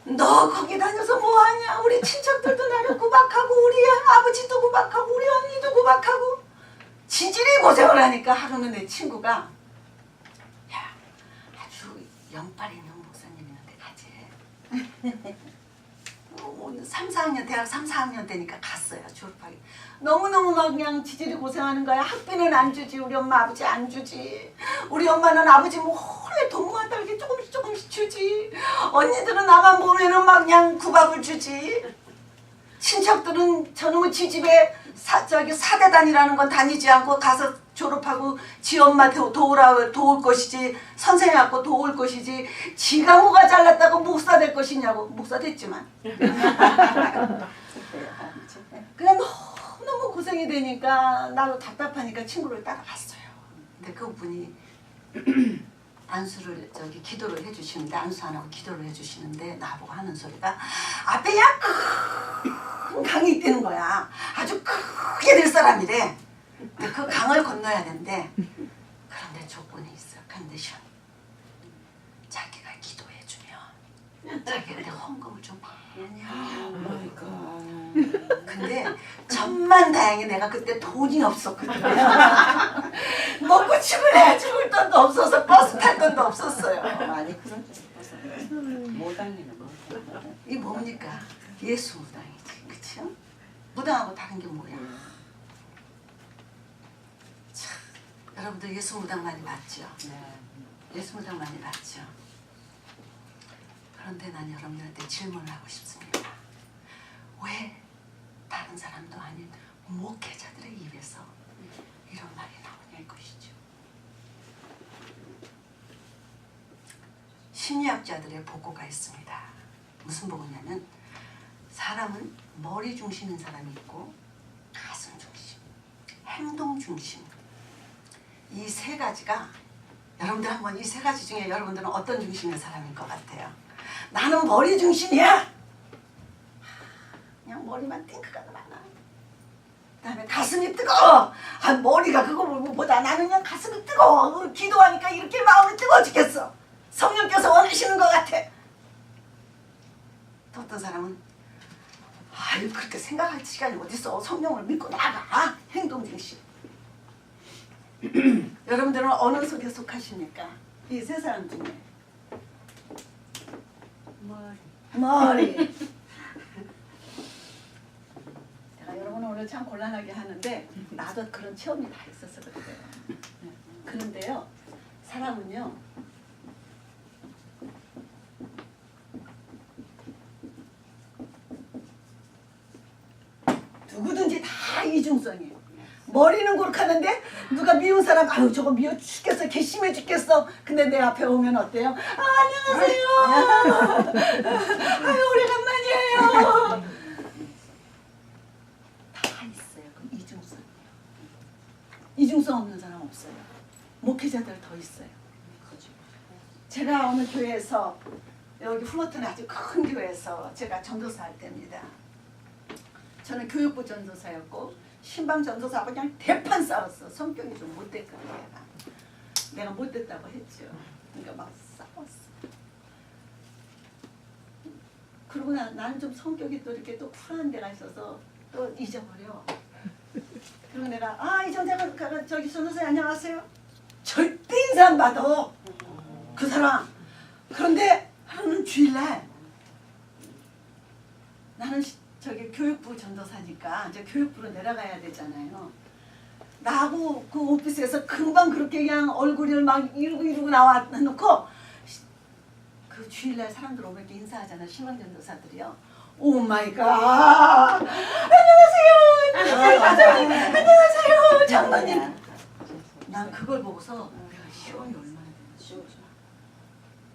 너 거기 다녀서 뭐하냐? 우리 친척들도 나를 구박하고 우리 아버지도 구박하고 우리 언니도 구박하고 지질이 고생을 하니까 하루는 내 친구가 야 아주 연빨 있는 목사님 있는데 가지. 3, 4학년 대학 3, 4학년 때니까 갔어요. 졸업하기. 너무너무 막 그냥 지질이 고생하는 거야. 학비는 안 주지. 우리 엄마 아버지 안 주지. 우리 엄마는 아버지 뭐 홀래 돈 모았다 이렇게 조금씩 주지. 언니들은 나만 보면은 막 그냥 구박을 주지. 친척들은 저놈의 지집에 사대단이라는 건 다니지 않고 가서 졸업하고 지 엄마 도울 것이지 선생님하고 도울 것이지 지가 뭐가 잘났다고 목사 될 것이냐고. 목사 됐지만 그냥 너무 고생이 되니까 나도 답답하니까 친구를 따라갔어요. 근데 그분이 안수를 기도를 해주시는데 안수 안 하고 기도를 해주시는데 나보고 하는 소리가 앞에 그냥 큰 강이 있다는 거야. 아주 크게 될 사람이래. 근데 그 강을 건너야 되는데 그런데 조건이 있어. 컨디션. 자기가 기도해주면 자기한테 헌금을 좀 많이 하고. 근데 천만다행히 내가 그때 돈이 없었거든. 먹고 죽을래야 죽을 돈도 없어서 버스 탈 돈도 없었어요. 많이 그런 줄 알았어. 모당이네 모당. 이 뭡니까? 예수 무당이지, 그치요? 무당하고 다른 게 뭐야? 참, 여러분들 예수 무당 많이 봤죠? 네. 예수 무당 많이 봤죠? 그런데 난 여러분들한테 질문을 하고 싶습니다. 왜 다른 사람도 아닌 목회자들의 입에서 이런 말이 나오냐 이것이죠. 심리학자들의 보고가 있습니다. 무슨 보고냐면 사람은 머리 중심인 사람이 있고 가슴 중심, 행동 중심 이 세 가지가 여러분들 한번 이 세 가지 중에 여러분들은 어떤 중심의 사람일 것 같아요? 나는 머리 중심이야. 그냥 머리만 띵크가 많아. 그다음에 가슴이 뜨거워. 아 머리가 그거보다 나는 그냥 가슴이 뜨거워. 기도하니까 이렇게 마음이 뜨거워 죽겠어. 성령께서 원하시는 것 같아. 또 어떤 사람은 아유 그렇게 생각할 시간이 어딨어. 성령을 믿고 나가. 행동 중심. 여러분들은 어느 속에 속하십니까? 이 세 사람 중에. 머리. 제가 여러분 오늘 참 곤란하게 하는데 나도 그런 체험이 다 있었어 그래요. 그런데요 사람은요 누구든지 다 이중성이에요. 머리는 그렇게 하는데 누가 미운 사람 아유 저거 미워 죽겠어 괘씸해 죽겠어. 근데 내 앞에 오면 어때요? 아, 안녕하세요. 아유 오래간만이에요. 다 있어요. 그 이중성이에요. 이중성 없는 사람 없어요. 목회자들 더 있어요. 제가 어느 교회에서 여기 플러튼의 아주 큰 교회에서 제가 전도사 할 때입니다. 저는 교육부 전도사였고 신방 전도사하고 그냥 대판 싸웠어. 성격이 좀 못됐거든 내가 못됐다고 했죠. 그러니까 막 싸웠어. 그러고 나는 좀 성격이 또 이렇게 또 쿨한 데가 있어서 또 잊어버려. 그리고 내가 아 이전자가 저기 전도사님 안녕하세요. 절대 인사 안 받아. 그 사람. 그런데 하루는 주일날 나는 저기 교육부 전도사니까 이제 교육부로 내려가야 되잖아요. 나하고 그 오피스에서 금방 그렇게 그냥 얼굴을 막 이러고 나와 놓고 그 주일날 사람들 오면 이렇게 인사하잖아. 신방 전도사들이요. 오 마이 갓. 안녕하세요. 과장님. 안녕하세요. 장로님. 난 그걸 보고서 내가 시험이 얼마나 되나.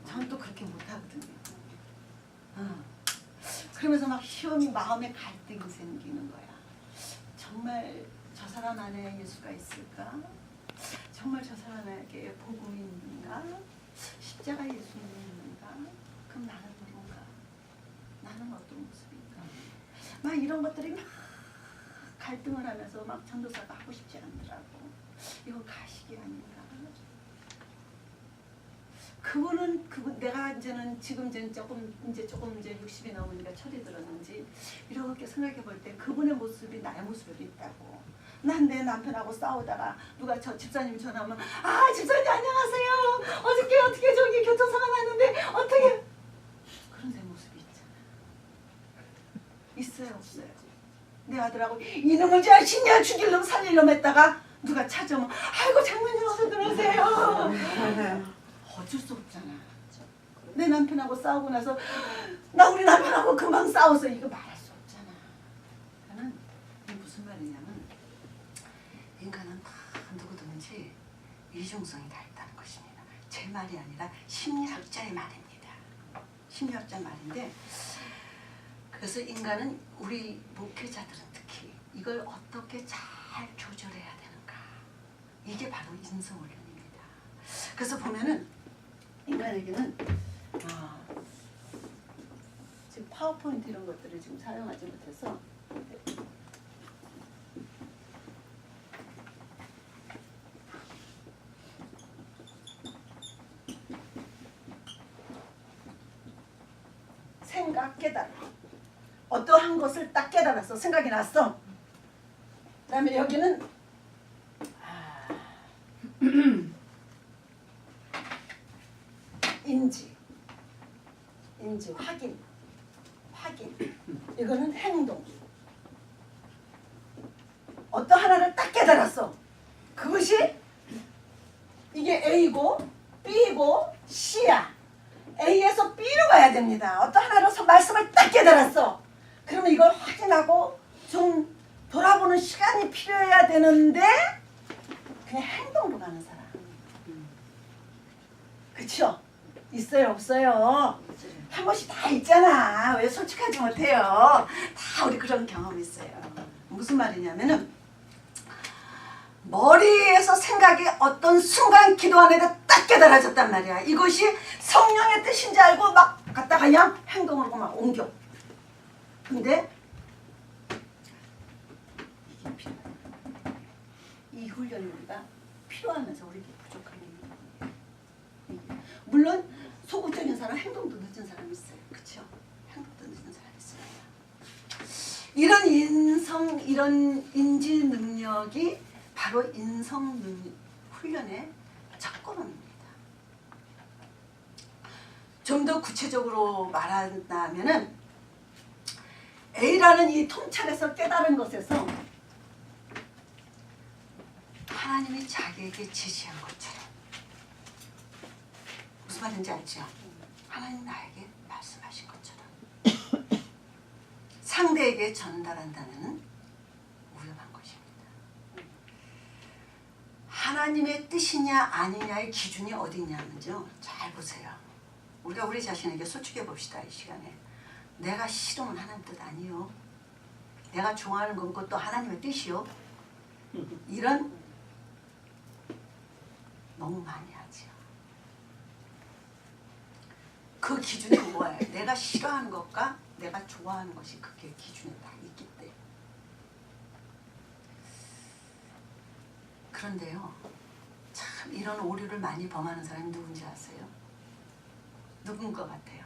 전 또 그렇게 못하거든요. 그러면서 막 시험이 마음에 갈등이 생기는 거야. 정말 저 사람 안에 예수가 있을까? 정말 저 사람에게 복음이 있는가? 십자가 예수님이 있는가? 그럼 나는 누군가? 나는 어떤 모습인가? 막 이런 것들이 막 갈등을 하면서 막 전도사가 하고 싶지 않더라고. 이거 가식이 아닌가. 그분 내가 이제는 지금 조금 이제 60이 넘으니까 철이 들었는지 이렇게 생각해 볼 때 그분의 모습이 나의 모습이 있다고. 난 내 남편하고 싸우다가 누가 저 집사님이 전화하면 아 집사님 안녕하세요. 어저께 어떻게 저기 교통사고 났는데 어떻게 그런 내 모습이 있잖아. 있어요 없어요? 내 아들하고 이놈의 자식이야 죽일 놈 살릴 놈 했다가 누가 찾아오면 아이고 장모님 어서 들어오세요. 어쩔 수 없잖아. 내 남편하고 싸우고 나서 나 우리 남편하고 금방 싸워서 이거 말할 수 없잖아. 나는 이게 무슨 말이냐면 인간은 다 누구든지 이중성이 다 있다는 것입니다. 제 말이 아니라 심리학자의 말입니다. 심리학자 말인데 그래서 인간은 우리 목회자들은 특히 이걸 어떻게 잘 조절해야 되는가 이게 바로 인성훈련입니다. 그래서 보면은 인간에게는 지금 파워포인트 이런 것들을 지금 사용하지 못해서 생각 깨달아 어떠한 것을 딱 깨달았어. 생각이 났어. 그 다음에 여기는 인지 확인 이거는 행동. 어떠 하나를 딱 깨달았어. 그것이 이게 A고 B고 C야. A에서 B로 가야 됩니다. 어떠 하나로 말씀을 딱 깨달았어. 그러면 이걸 확인하고 좀 돌아보는 시간이 필요해야 되는데 그냥 행동으로 가는 사람. 그쵸? 있어요 없어요? 한 번씩 다 있잖아. 왜 솔직하지 못해요? 다 우리 그런 경험이 있어요. 무슨 말이냐면은 머리에서 생각이 어떤 순간 기도 안에다 딱 깨달아졌단 말이야. 이것이 성령의 뜻인지 알고 막 갖다가 그냥 행동으로 막 옮겨. 근데 이게 필요해. 이 훈련이 우리가 필요하면서 우리에게 부족한 게 있는 거예요. 물론 소극적인 사람, 행동도 늦은 사람이 있어요. 그렇죠? 행동도 늦은 사람이 있어요. 이런 인지 능력이 바로 인성 훈련의 첫걸음입니다. 좀 더 구체적으로 말한다면은 A라는 이 통찰에서 깨달은 것에서 하나님이 자기에게 지시한 것처럼 무슨 말인지 알죠? 하나님 나에게 말씀하신 것처럼 상대에게 전달한다는 위험한 것입니다. 하나님의 뜻이냐 아니냐의 기준이 어디 있냐면요. 잘 보세요. 우리가 우리 자신에게 솔직해 봅시다. 이 시간에. 내가 싫으면 하나님 뜻 아니요. 내가 좋아하는 건 그것도 하나님의 뜻이요. 이런 너무 많이 하죠. 그 기준이 뭐예요? 내가 싫어하는 것과 내가 좋아하는 것이 그게 기준이 다 있기 때문에. 그런데요. 참 이런 오류를 많이 범하는 사람이 누군지 아세요? 누군 것 같아요?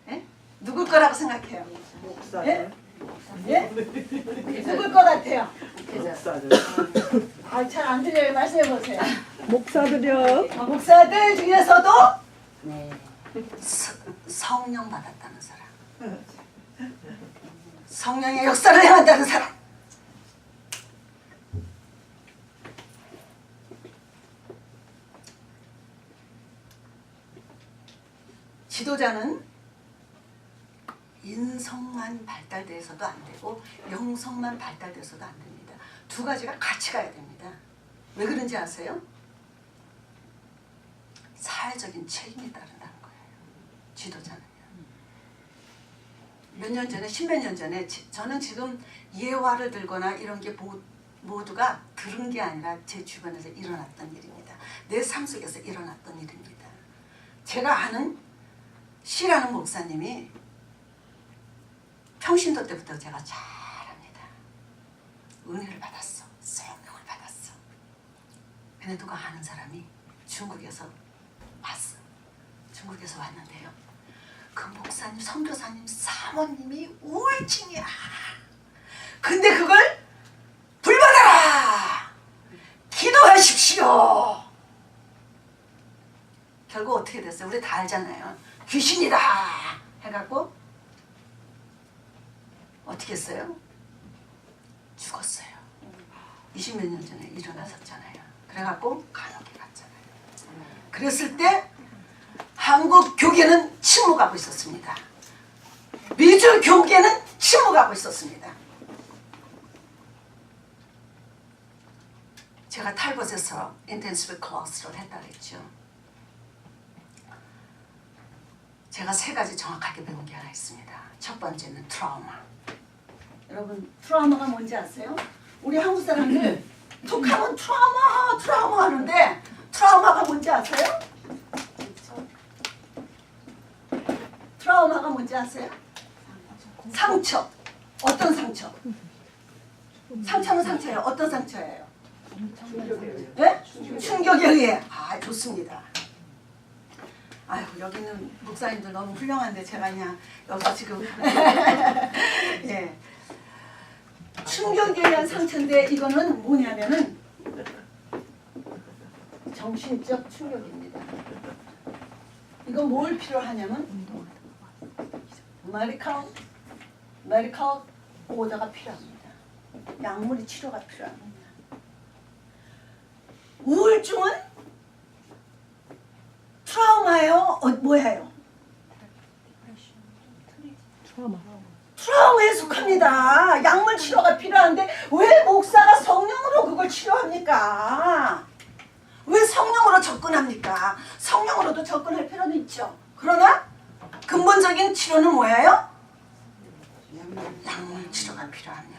예? 누굴 거라고 생각해요? 예? 예? 누굴 것 같아요? 목사들. 잘 안 들려요. 말씀해 보세요. 목사들이요. 목사들 중에서도 네. 성령 받았다는 사람, 성령의 역사를 행한다는 사람. 지도자는 인성만 발달돼서도 안 되고 영성만 발달돼서도 안 됩니다. 두 가지가 같이 가야 됩니다. 왜 그런지 아세요? 사회적인 책임이 따른다는 거예요. 지도자는요. 몇 년 전에, 십몇 년 전에 저는 지금 예화를 들거나 이런 게 모두가 들은 게 아니라 제 주변에서 일어났던 일입니다. 내 삶 속에서 일어났던 일입니다. 제가 아는 C라는 목사님이 평신도 때부터 제가 잘합니다. 은혜를 받았어. 성령을 받았어. 근데 누가 아는 사람이 중국에서 왔어. 중국에서 왔는데요. 그 목사님, 선교사님, 사모님이 우울증이야. 근데 그걸 불받아라! 기도하십시오! 결국 어떻게 됐어요? 우리 다 알잖아요. 귀신이다! 해갖고 어떻게 했어요? 죽었어요. 20몇 년 전에 일어났었잖아요. 그래갖고 감옥에 갔잖아요. 그랬을 때 한국 교계는 침묵하고 있었습니다. 미주 교계는 침묵하고 있었습니다. 제가 탈벗에서 인텐시브 클래스를 했다 그랬죠. 제가 3가지 정확하게 배운 게 하나 있습니다. 첫 번째는 트라우마. 여러분 트라우마가 뭔지 아세요? 우리 한국 사람들 툭하면 트라우마 트라우마 하는데 트라우마가 뭔지 아세요? 트라우마가 뭔지 아세요? 상처. 어떤 상처? 상처는 상처예요. 어떤 상처예요? 네? 충격에 의해. 아, 좋습니다. 아유, 여기는 목사님들 너무 훌륭한데 제가 그냥 여기서 지금 예. 충격에 의한 상처인데 이거는 뭐냐면은 정신적 충격입니다. 이건 뭘 필요하냐면 메디컬 오더가 필요합니다. 약물이 치료가 필요합니다. 우울증은 트라우마예요? 뭐예요? 트라우마에 속합니다. 약물 치료가 필요한데 왜 목사가 성령으로 그걸 치료합니까? 왜 성령으로 접근합니까? 성령으로도 접근할 필요는 있죠. 그러나 근본적인 치료는 뭐예요? 약물 치료가 필요합니다.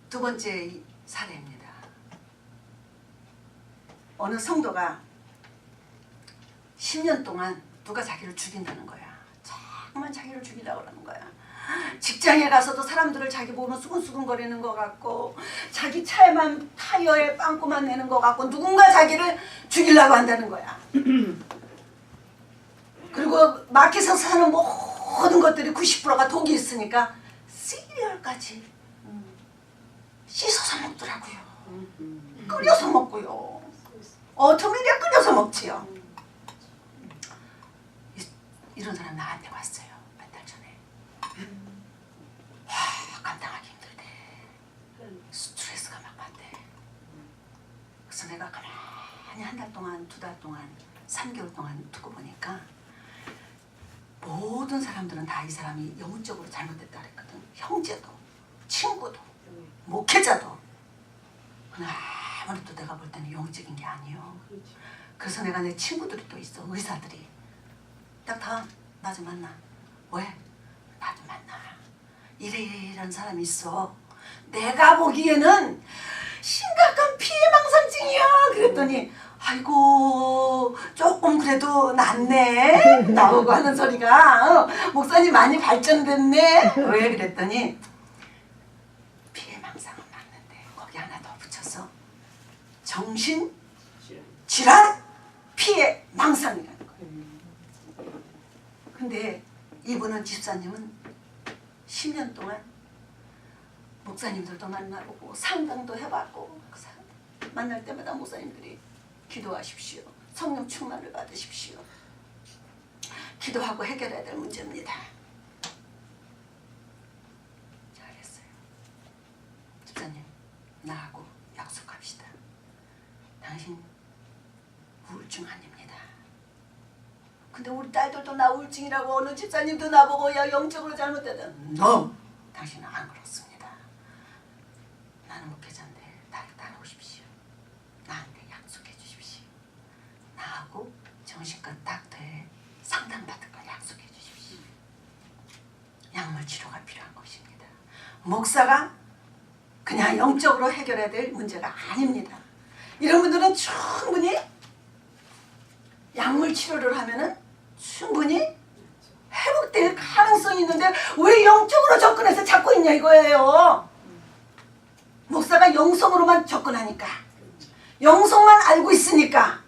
두 번째 사례입니다. 어느 성도가 10년 동안 누가 자기를 죽인다는 거야. 정말 자기를 죽이려고 그러는 거야. 직장에 가서도 사람들을 자기 보면 수근수근거리는 것 같고 자기 차에만 타이어에 빵꾸만 내는 것 같고 누군가 자기를 죽이려고 한다는 거야. 그리고 마켓에서 사는 모든 것들이 90%가 독이 있으니까 시리얼까지 씻어서 먹더라고요. 끓여서 먹고요. 어쩌면 끓여서 먹지요. 이런 사람 나한테 왔어요. 몇 달 전에. 와, 감당하기 힘들대. 스트레스가 막 받대. 그래서 내가 가만히 한 달 동안, 2달 동안, 3개월 동안 두고 보니까 모든 사람들은 다 이 사람이 영적으로 잘못됐다 그랬거든. 형제도, 친구도, 목회자도. 그러나 아무래도 내가 볼 때는 영적인 게 아니에요. 그래서 내가 내 친구들이 또 있어. 의사들이. 딱 다 나 좀 만나. 왜? 나 좀 만나. 이런 사람이 있어. 내가 보기에는 심각한 피해망상증이야. 그랬더니 아이고 조금 그래도 낫네. 나보고 하는 소리가 목사님 많이 발전됐네. 왜 그랬더니 피해망상은 맞는데 거기 하나 더 붙여서 정신질환 피해망상이라는 거예요. 근데 이분은 집사님은 10년 동안 목사님들도 만나보고 상담도 해봤고 만날 때마다 목사님들이 기도하십시오. 성령 충만을 받으십시오. 기도하고 해결해야 될 문제입니다. 잘했어요. 집사님, 나하고 약속합시다. 당신 우울증 아닙니다. 근데 우리 딸들도 나 우울증이라고 어느 집사님도 나보고 야 영적으로 잘못됐다. No! 당신은 안 그렇습니다. 나는 목회자인데 나를 따라오십시오. 나한테 약속해 주십시오. 나하고 정신과 닥터에 상담받을 걸 약속해 주십시오. 약물 치료가 필요한 것입니다. 목사가 그냥 영적으로 해결해야 될 문제가 아닙니다. 이런 분들은 충분히 약물 치료를 하면은 충분히 회복될 가능성이 있는데 왜 영적으로 접근해서 찾고 있냐 이거예요. 목사가 영성으로만 접근하니까, 영성만 알고 있으니까,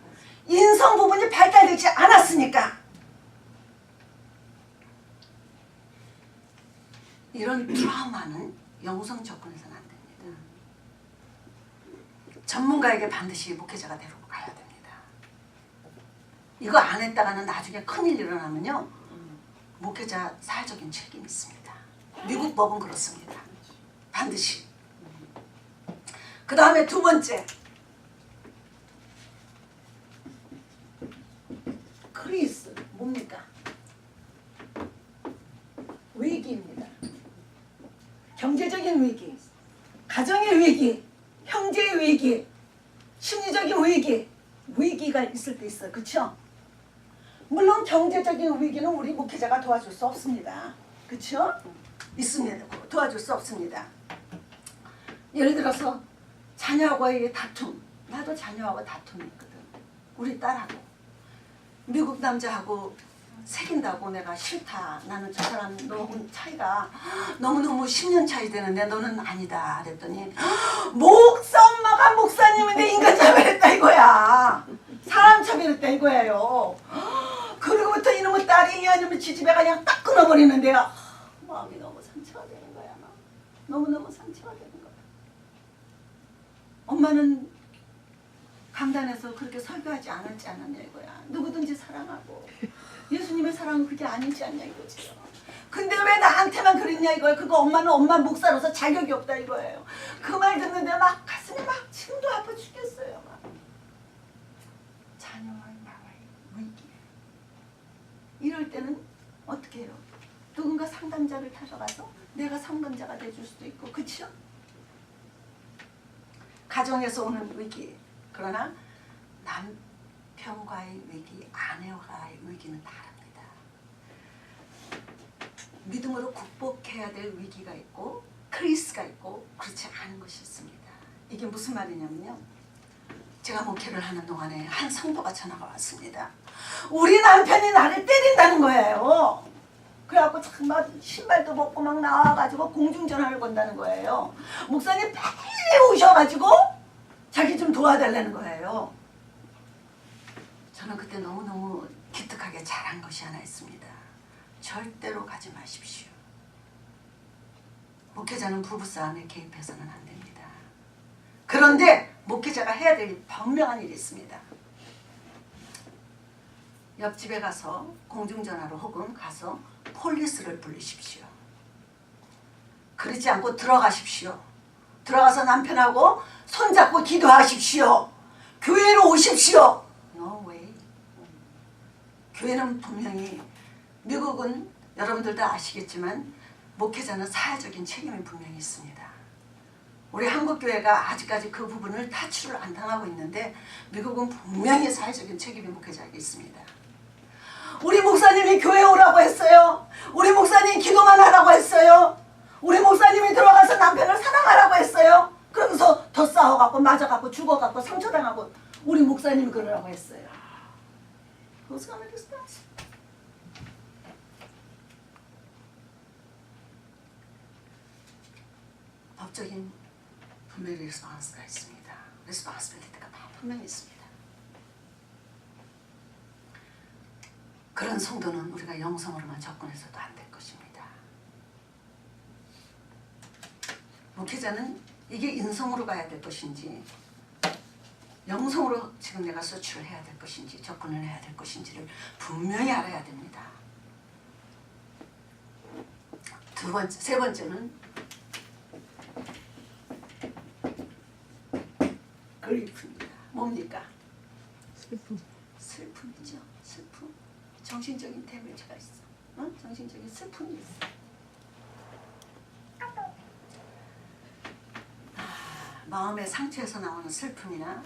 인성 부분이 발달되지 않았으니까. 이런 트라우마는 영성 접근해서는 안 됩니다. 전문가에게 반드시 목회자가 데리고 가야 됩니다. 이거 안 했다가는 나중에 큰일 일어나면요, 목회자 사회적인 책임이 있습니다. 미국 법은 그렇습니다. 반드시. 그 다음에 두 번째, 크리스 뭡니까? 위기입니다. 경제적인 위기, 가정의 위기, 형제의 위기, 심리적인 위기, 위기가 있을 때 있어요. 그렇죠? 물론 경제적인 위기는 우리 목회자가 도와줄 수 없습니다. 그렇죠? 있습니다. 도와줄 수 없습니다. 예를 들어서 자녀하고의 다툼, 나도 자녀하고 다툼이 있거든. 우리 딸하고 미국 남자하고 새긴다고 내가 싫다. 나는 저 사람 너무 차이가 너무너무 10년 차이 되는데 너는 아니다. 그랬더니 목사 엄마가 목사님인데 인간 차별했다 이거야. 사람 차별했다 이거예요. 그리고부터 이놈의 딸이 이놈의 지집애가 그냥 딱 끊어버리는데요. 마음이 너무 상처가 되는 거야. 너무너무 상처가 되는 거야. 엄마는 강단에서 그렇게 설교하지 않았지 않았냐 이거야. 누구든지 사랑하고 예수님의 사랑은 그게 아니지 않냐 이거지요. 근데 왜 나한테만 그랬냐 이거예요. 그거 엄마는 엄마 목사로서 자격이 없다 이거예요. 그 말 듣는데 막 가슴이 막 지금도 아파 죽겠어요. 막. 자녀와의 나와의 위기. 이럴 때는 어떻게 해요? 누군가 상담자를 타셔가서 내가 상담자가 돼줄 수도 있고, 그렇죠? 가정에서 오는 위기, 그러나 남편과의 위기, 아내와의 위기는 다릅니다. 믿음으로 극복해야 될 위기가 있고 크리스가 있고 그렇지 않은 것이 있습니다. 이게 무슨 말이냐면요, 제가 목회를 하는 동안에 한 성도가 전화가 왔습니다. 우리 남편이 나를 때린다는 거예요. 그래갖고 정말 신발도 벗고 막 나와가지고 공중전화를 건다는 거예요. 목사님 빨리 오셔가지고 자기 좀 도와달라는 거예요. 저는 그때 너무너무 기특하게 잘한 것이 하나 있습니다. 절대로 가지 마십시오. 목회자는 부부싸움에 개입해서는 안 됩니다. 그런데 목회자가 해야 될 분명한 일이 있습니다. 옆집에 가서 공중전화로 혹은 가서 폴리스를 부르십시오. 그러지 않고 들어가십시오. 들어가서 남편하고 손잡고 기도하십시오. 교회로 오십시오. No way. 교회는 분명히, 미국은 여러분들도 아시겠지만 목회자는 사회적인 책임이 분명히 있습니다. 우리 한국교회가 아직까지 그 부분을 타치를 안 당하고 있는데 미국은 분명히 사회적인 책임이 목회자에게 있습니다. 우리 목사님이 교회 오라고 했어요. 우리 목사님이 기도만 하라고 했어요. 우리 목사님이 들어가서 남편을 사랑하라고 했어요. 그러면서 더 싸워갖고 맞아갖고 죽어갖고 상처당하고 우리 목사님이 그러라고 했어요. Who's gonna do that? 법적인 분명히 리스폰스가 있습니다. 리스폰스빌리티가 분명히 있습니다. 그런 성도는 우리가 영성으로만 접근해서도 안 될 것입니다. 목회자는 이게 인성으로 가야 될 것인지 영성으로 지금 내가 서치를 해야 될 것인지 접근을 해야 될 것인지를 분명히 알아야 됩니다. 세 번째는 그리프입니다. 뭡니까? 슬픔이죠. 슬픔. 정신적인 데미지가 있어. 어? 정신적인 슬픔이 있어. 마음의 상처에서 나오는 슬픔이나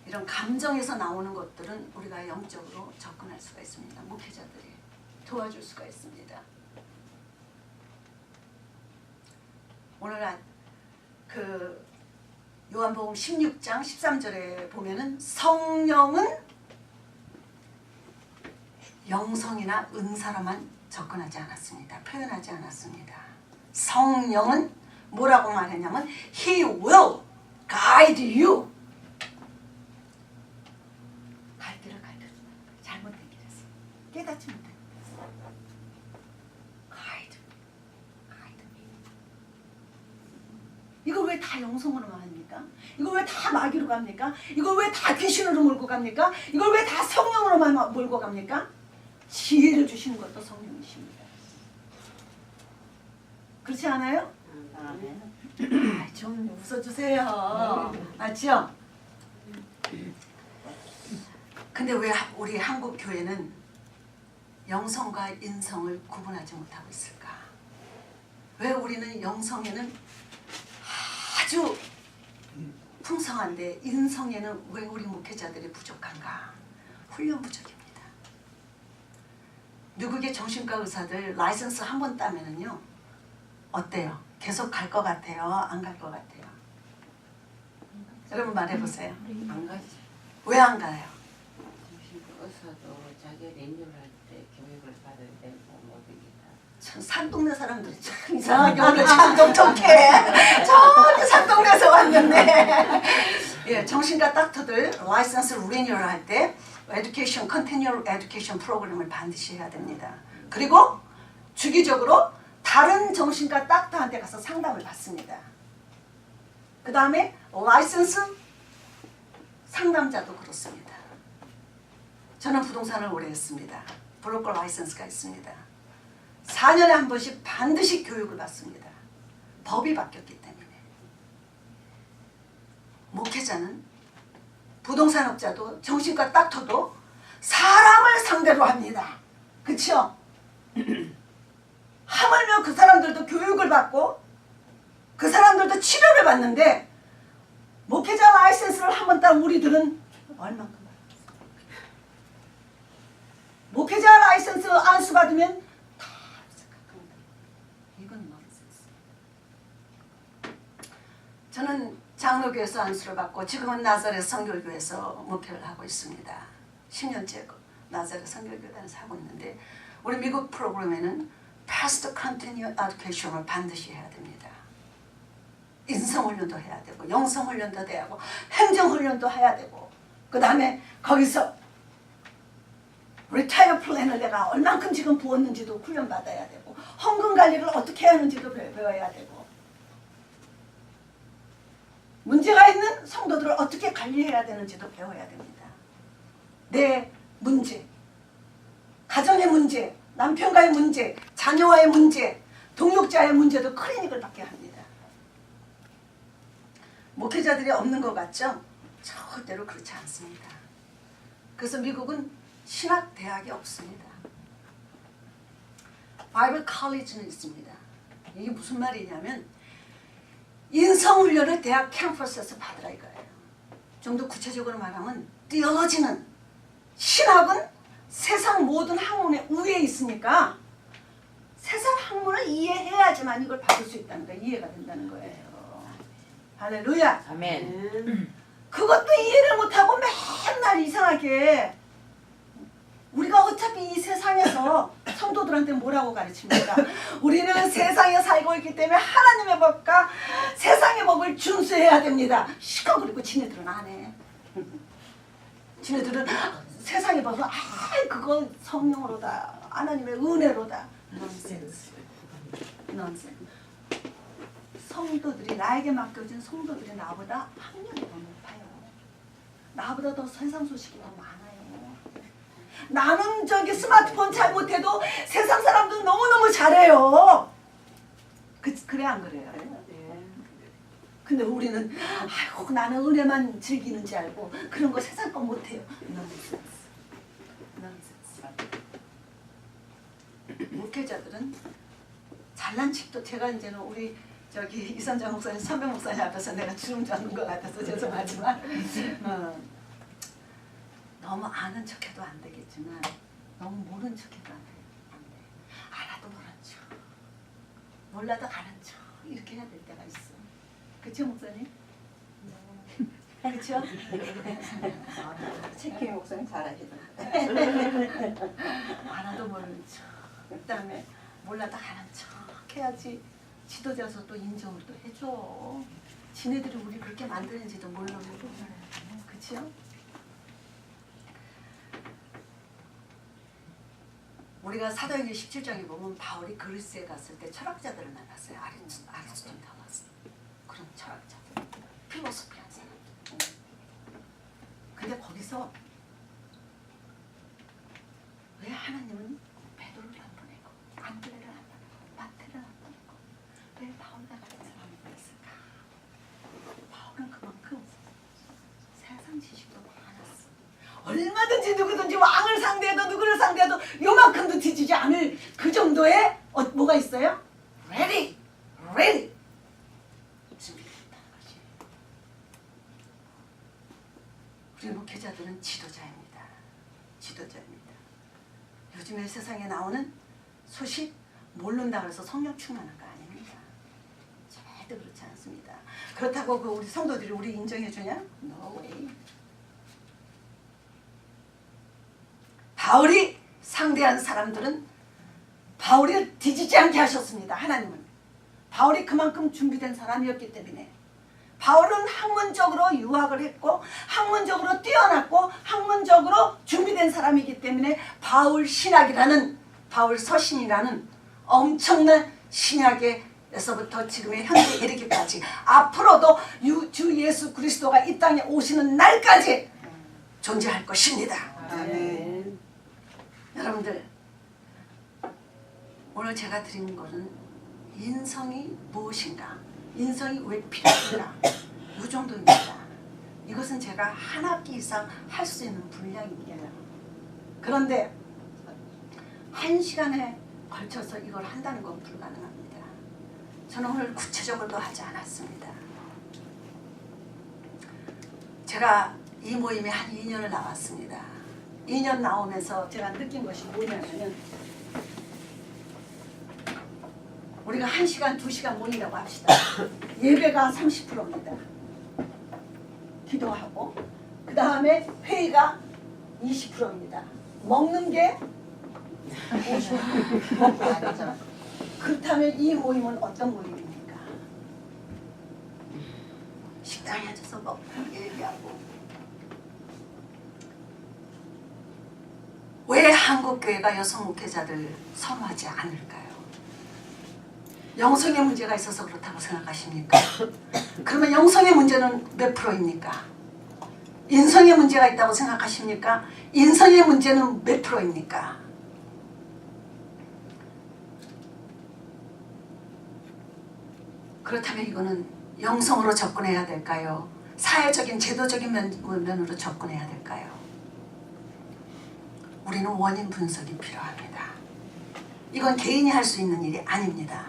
이런 감정에서 나오는 것들은 우리가 영적으로 접근할 수가 있습니다. 목회자들이 도와줄 수가 있습니다. 오늘 그 요한복음 16장 13절에 보면은 성령은 영성이나 은사로만 접근하지 않았습니다. 표현하지 않았습니다. 성령은 뭐라고 말했냐면 He will guide you. 갈 길을 가르쳐. 잘못된 길에서 깨닫지 못한 길에서 guide me. 이걸 왜 다 영성으로만 합니까? 이걸 왜 다 마귀로 갑니까? 이걸 왜 다 귀신으로 몰고 갑니까? 이걸 왜 다 성령으로만 몰고 갑니까? 지혜를 주시는 것도 성령이십니다. 그렇지 않아요? 좀 웃어주세요. 맞죠? 근데 왜 우리 한국 교회는 영성과 인성을 구분하지 못하고 있을까? 왜 우리는 영성에는 아주 풍성한데 인성에는 왜 우리 목회자들이 부족한가? 훈련 부족입니다. 미국의 정신과 의사들 라이선스 한 번 따면은요 어때요? 계속 갈 것 같아요? 안 갈 것 같아요? 여러분 말해보세요. 안 가지. 왜 안 가요? 정신과 의사도 자기 연구를 할 때 교육을 받을 때못 이기다. 참 산동네 사람들이 참 이상하게 오늘 참 똑똑해. 저기 산동네에서 왔는데 예, 정신과 닥터들 라이선스 리뉴얼 할 때 에듀케이션, 컨티뉴얼 에듀케이션 프로그램을 반드시 해야 됩니다. 그리고 주기적으로 다른 정신과 닥터한테 가서 상담을 받습니다. 그 다음에 라이선스 상담자도 그렇습니다. 저는 부동산을 오래 했습니다. 브로커 라이선스가 있습니다. 4년에 한 번씩 반드시 교육을 받습니다. 법이 바뀌었기 때문에. 목회자는 부동산업자도 정신과 닥터도 사람을 상대로 합니다. 그렇죠? 하물며 그 사람들도 교육을 받고 그 사람들도 치료를 받는데 목회자 라이센스를 한 번 딴 우리들은 얼만큼 받았어? 목회자 라이센스 안수 받으면 다 생각합니다. 이건 넌센스. 저는 장로교에서 안수를 받고 지금은 나사렛 선교교에서 목회를 하고 있습니다. 10년째 나사렛 선교교단에서 하고 있는데 우리 미국 프로그램에는 Past Continuous Education을 반드시 해야 됩니다. 인성훈련도 해야 되고 영성훈련도 해야 되고 행정훈련도 해야 되고 그 다음에 거기서 리타이어 플랜을 내가 얼만큼 지금 부었는지도 훈련받아야 되고 헌금관리를 어떻게 하는지도 배워야 되고 문제가 있는 성도들을 어떻게 관리해야 되는지도 배워야 됩니다. 내 문제, 가정의 문제, 남편과의 문제, 자녀와의 문제, 동역자의 문제도 클리닉을 받게 합니다. 목회자들이 없는 것 같죠? 절대로 그렇지 않습니다. 그래서 미국은 신학대학이 없습니다. 바이블 컬리지는 있습니다. 이게 무슨 말이냐면 인성훈련을 대학 캠퍼스에서 받으라 이거예요. 좀 더 구체적으로 말하면 theology는 신학은 세상 모든 학문의 우위에 있으니까 세상 학문을 이해해야지만 이걸 받을 수 있다는 거예요. 이해가 된다는 거예요. 할렐루야. 아멘. 그것도 이해를 못하고 맨날 이상하게 우리가 어차피 이 세상에서 성도들한테 뭐라고 가르칩니까? 우리는 세상에 살고 있기 때문에 하나님의 법과 세상의 법을 준수해야 됩니다. 시커 그리고 지네들은 안 해. 지네들은 세상의 법은 그건 성령으로다. 하나님의 은혜로다. 넌센스. 성도들이 나에게 맡겨진 성도들이 나보다 학력이 더 높아요. 나보다 더 세상 소식이 더 많아요. 나는 저기 스마트폰 잘 못해도 세상 사람들은 너무너무 잘해요. 그래 안 그래요? 근데 우리는 아이고 나는 은혜만 즐기는 줄 알고 그런 거 세상 건 못해요. 넌센스. 목회자들은 잘난 척도 제가 이제는 우리 저기 이선장 목사님, 선배 목사님 앞에서 내가 주름 잡는 것 같아서 죄송하지만 너무 아는 척해도 안 되겠지만 너무 모른 척해도 안 돼. 알아도 모른 척, 몰라도 아는 척 이렇게 해야 될 때가 있어. 그쵸 목사님? 그렇죠? 체키 목사님 잘하시더라고요. 알아도 모르는 척. 그다음에 몰라도 아는 척 해야지 지도자서 또 인정을 또 해줘. 지네들이 우리 그렇게 만드는지도 모르고. 그렇죠? 우리가 사도행전 17장에 보면 바울이 그리스에 갔을 때 철학자들을 만났어요. 아리스토텔레스 그런 철학자들, 필로소피한 사람. 근데 거기서 왜 하나님은 베드로를 안 보내고 안드레를 안 보내고 마태를 안 보내고 왜 바울과 같은 사람을 보냈을까? 바울은 그만큼 세상 지식도 많았어. 얼마든지 누구든지 왕을 상대해도 누구를 상대해도 요만큼도 뒤지지 않을 그 정도의 뭐가 있어요? Ready, ready. 준비됐다는 것이. 우리 목회자들은 지도자입니다. 지도자입니다. 요즘에 세상에 나오는 소식 모른다 그래서 성령 충만한 거 아닙니다. 절대 그렇지 않습니다. 그렇다고 그 우리 성도들이 우리 인정해 주냐? No way. 바울이 상대한 사람들은 바울을 뒤지지 않게 하셨습니다. 하나님은. 바울이 그만큼 준비된 사람이었기 때문에. 바울은 학문적으로 유학을 했고 학문적으로 뛰어났고 학문적으로 준비된 사람이기 때문에 바울 신학이라는 바울 서신이라는 엄청난 신약에서부터 지금의 현재 이르기까지 앞으로도 주 예수 그리스도가 이 땅에 오시는 날까지 존재할 것입니다. 아멘. 여러분들 오늘 제가 드리는 것은 인성이 무엇인가, 인성이 왜 필요한가, 이 정도입니다. 이것은 제가 한 학기 이상 할 수 있는 분량입니다. 그런데 1시간에 걸쳐서 이걸 한다는 건 불가능합니다. 저는 오늘 구체적으로도 하지 않았습니다. 제가 이 모임에 한 2년을 나왔습니다. 2년 나오면서 제가 느낀 것이 뭐냐면은 우리가 1시간, 2시간 모인다고 합시다. 예배가 30%입니다. 기도하고 그 다음에 회의가 20%입니다. 먹는 게 50%. 먹고 아니죠. 그렇다면 이 모임은 어떤 모임입니까? 식당에 앉아서 먹고 얘기하고. 왜 한국교회가 여성 목회자들 선호하지 않을까요? 영성의 문제가 있어서 그렇다고 생각하십니까? 그러면 영성의 문제는 몇 프로입니까? 인성의 문제가 있다고 생각하십니까? 인성의 문제는 몇 프로입니까? 그렇다면 이거는 영성으로 접근해야 될까요? 사회적인 제도적인 면으로 접근해야 될까요? 우리는 원인 분석이 필요합니다. 이건 개인이 할 수 있는 일이 아닙니다.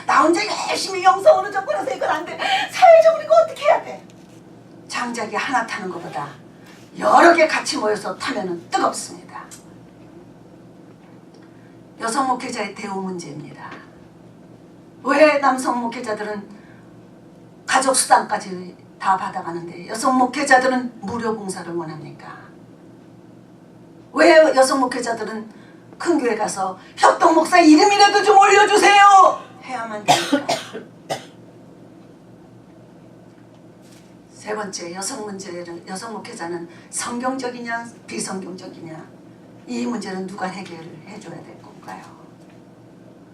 나 혼자 열심히 영성으로 접근해서 이건 안 돼. 사회적으로 이거 어떻게 해야 돼? 장작이 하나 타는 것보다 여러 개 같이 모여서 타면은 뜨겁습니다. 여성 목회자의 대우 문제입니다. 왜 남성 목회자들은 가족 수당까지 다 받아가는데 여성 목회자들은 무료 봉사를 원합니까? 왜 여성 목회자들은 큰 교회 가서 협동 목사 이름이라도 좀 올려주세요 해야만 됩니까? 세 번째, 여성 목회자는 성경적이냐 비성경적이냐, 이 문제는 누가 해결을 해줘야 될 건가요?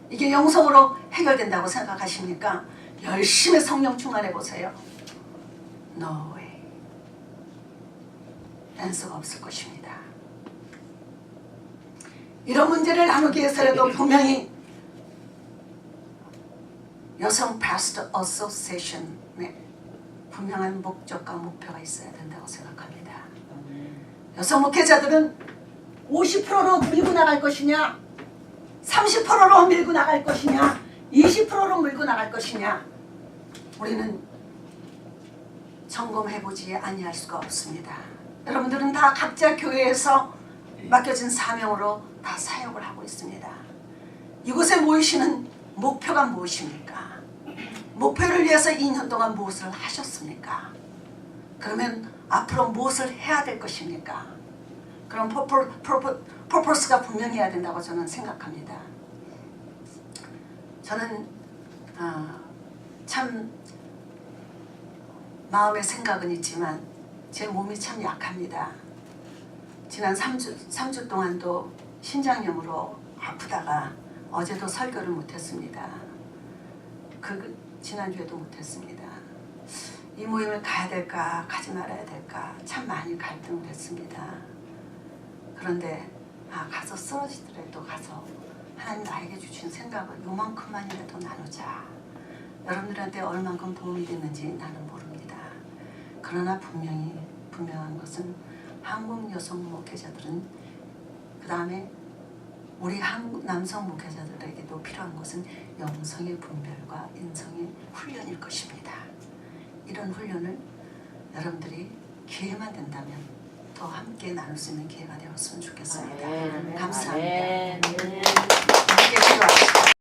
이게 영성으로 해결된다고 생각하십니까? 열심히 성령 충만해 보세요. No way. 댄스가 없을 것입니다. 이런 문제를 나누기 위해서라도 분명히 여성 파스터 어소시에이션에 분명한 목적과 목표가 있어야 된다고 생각합니다. 여성 목회자들은 50%로 밀고 나갈 것이냐, 30%로 밀고 나갈 것이냐, 20%로 밀고 나갈 것이냐, 우리는 점검해보지 아니할 수가 없습니다. 여러분들은 다 각자 교회에서 맡겨진 사명으로 다 사역을 하고 있습니다. 이곳에 모이시는 목표가 무엇입니까? 목표를 위해서 2년 동안 무엇을 하셨습니까? 그러면 앞으로 무엇을 해야 될 것입니까? 그런 퍼포스가 분명해야 된다고 저는 생각합니다. 저는 참 마음의 생각은 있지만 제 몸이 참 약합니다. 지난 3주 동안도 신장염으로 아프다가 어제도 설교를 못했습니다. 지난주에도 못했습니다. 이 모임을 가야 될까 가지 말아야 될까 참 많이 갈등을 했습니다. 그런데 가서 쓰러지더라도 가서 하나님 나에게 주신 생각을 요만큼만이라도 나누자. 여러분들한테 얼만큼 도움이 됐는지 나는 모릅니다. 그러나 분명한 것은 한국 여성 목회자들은 그 다음에 우리 한국 남성 목회자들에게도 필요한 것은 영성의 분별과 인성의 훈련일 것입니다. 이런 훈련을 여러분들이 기회만 된다면 더 함께 나눌 수 있는 기회가 되었으면 좋겠습니다. 감사합니다.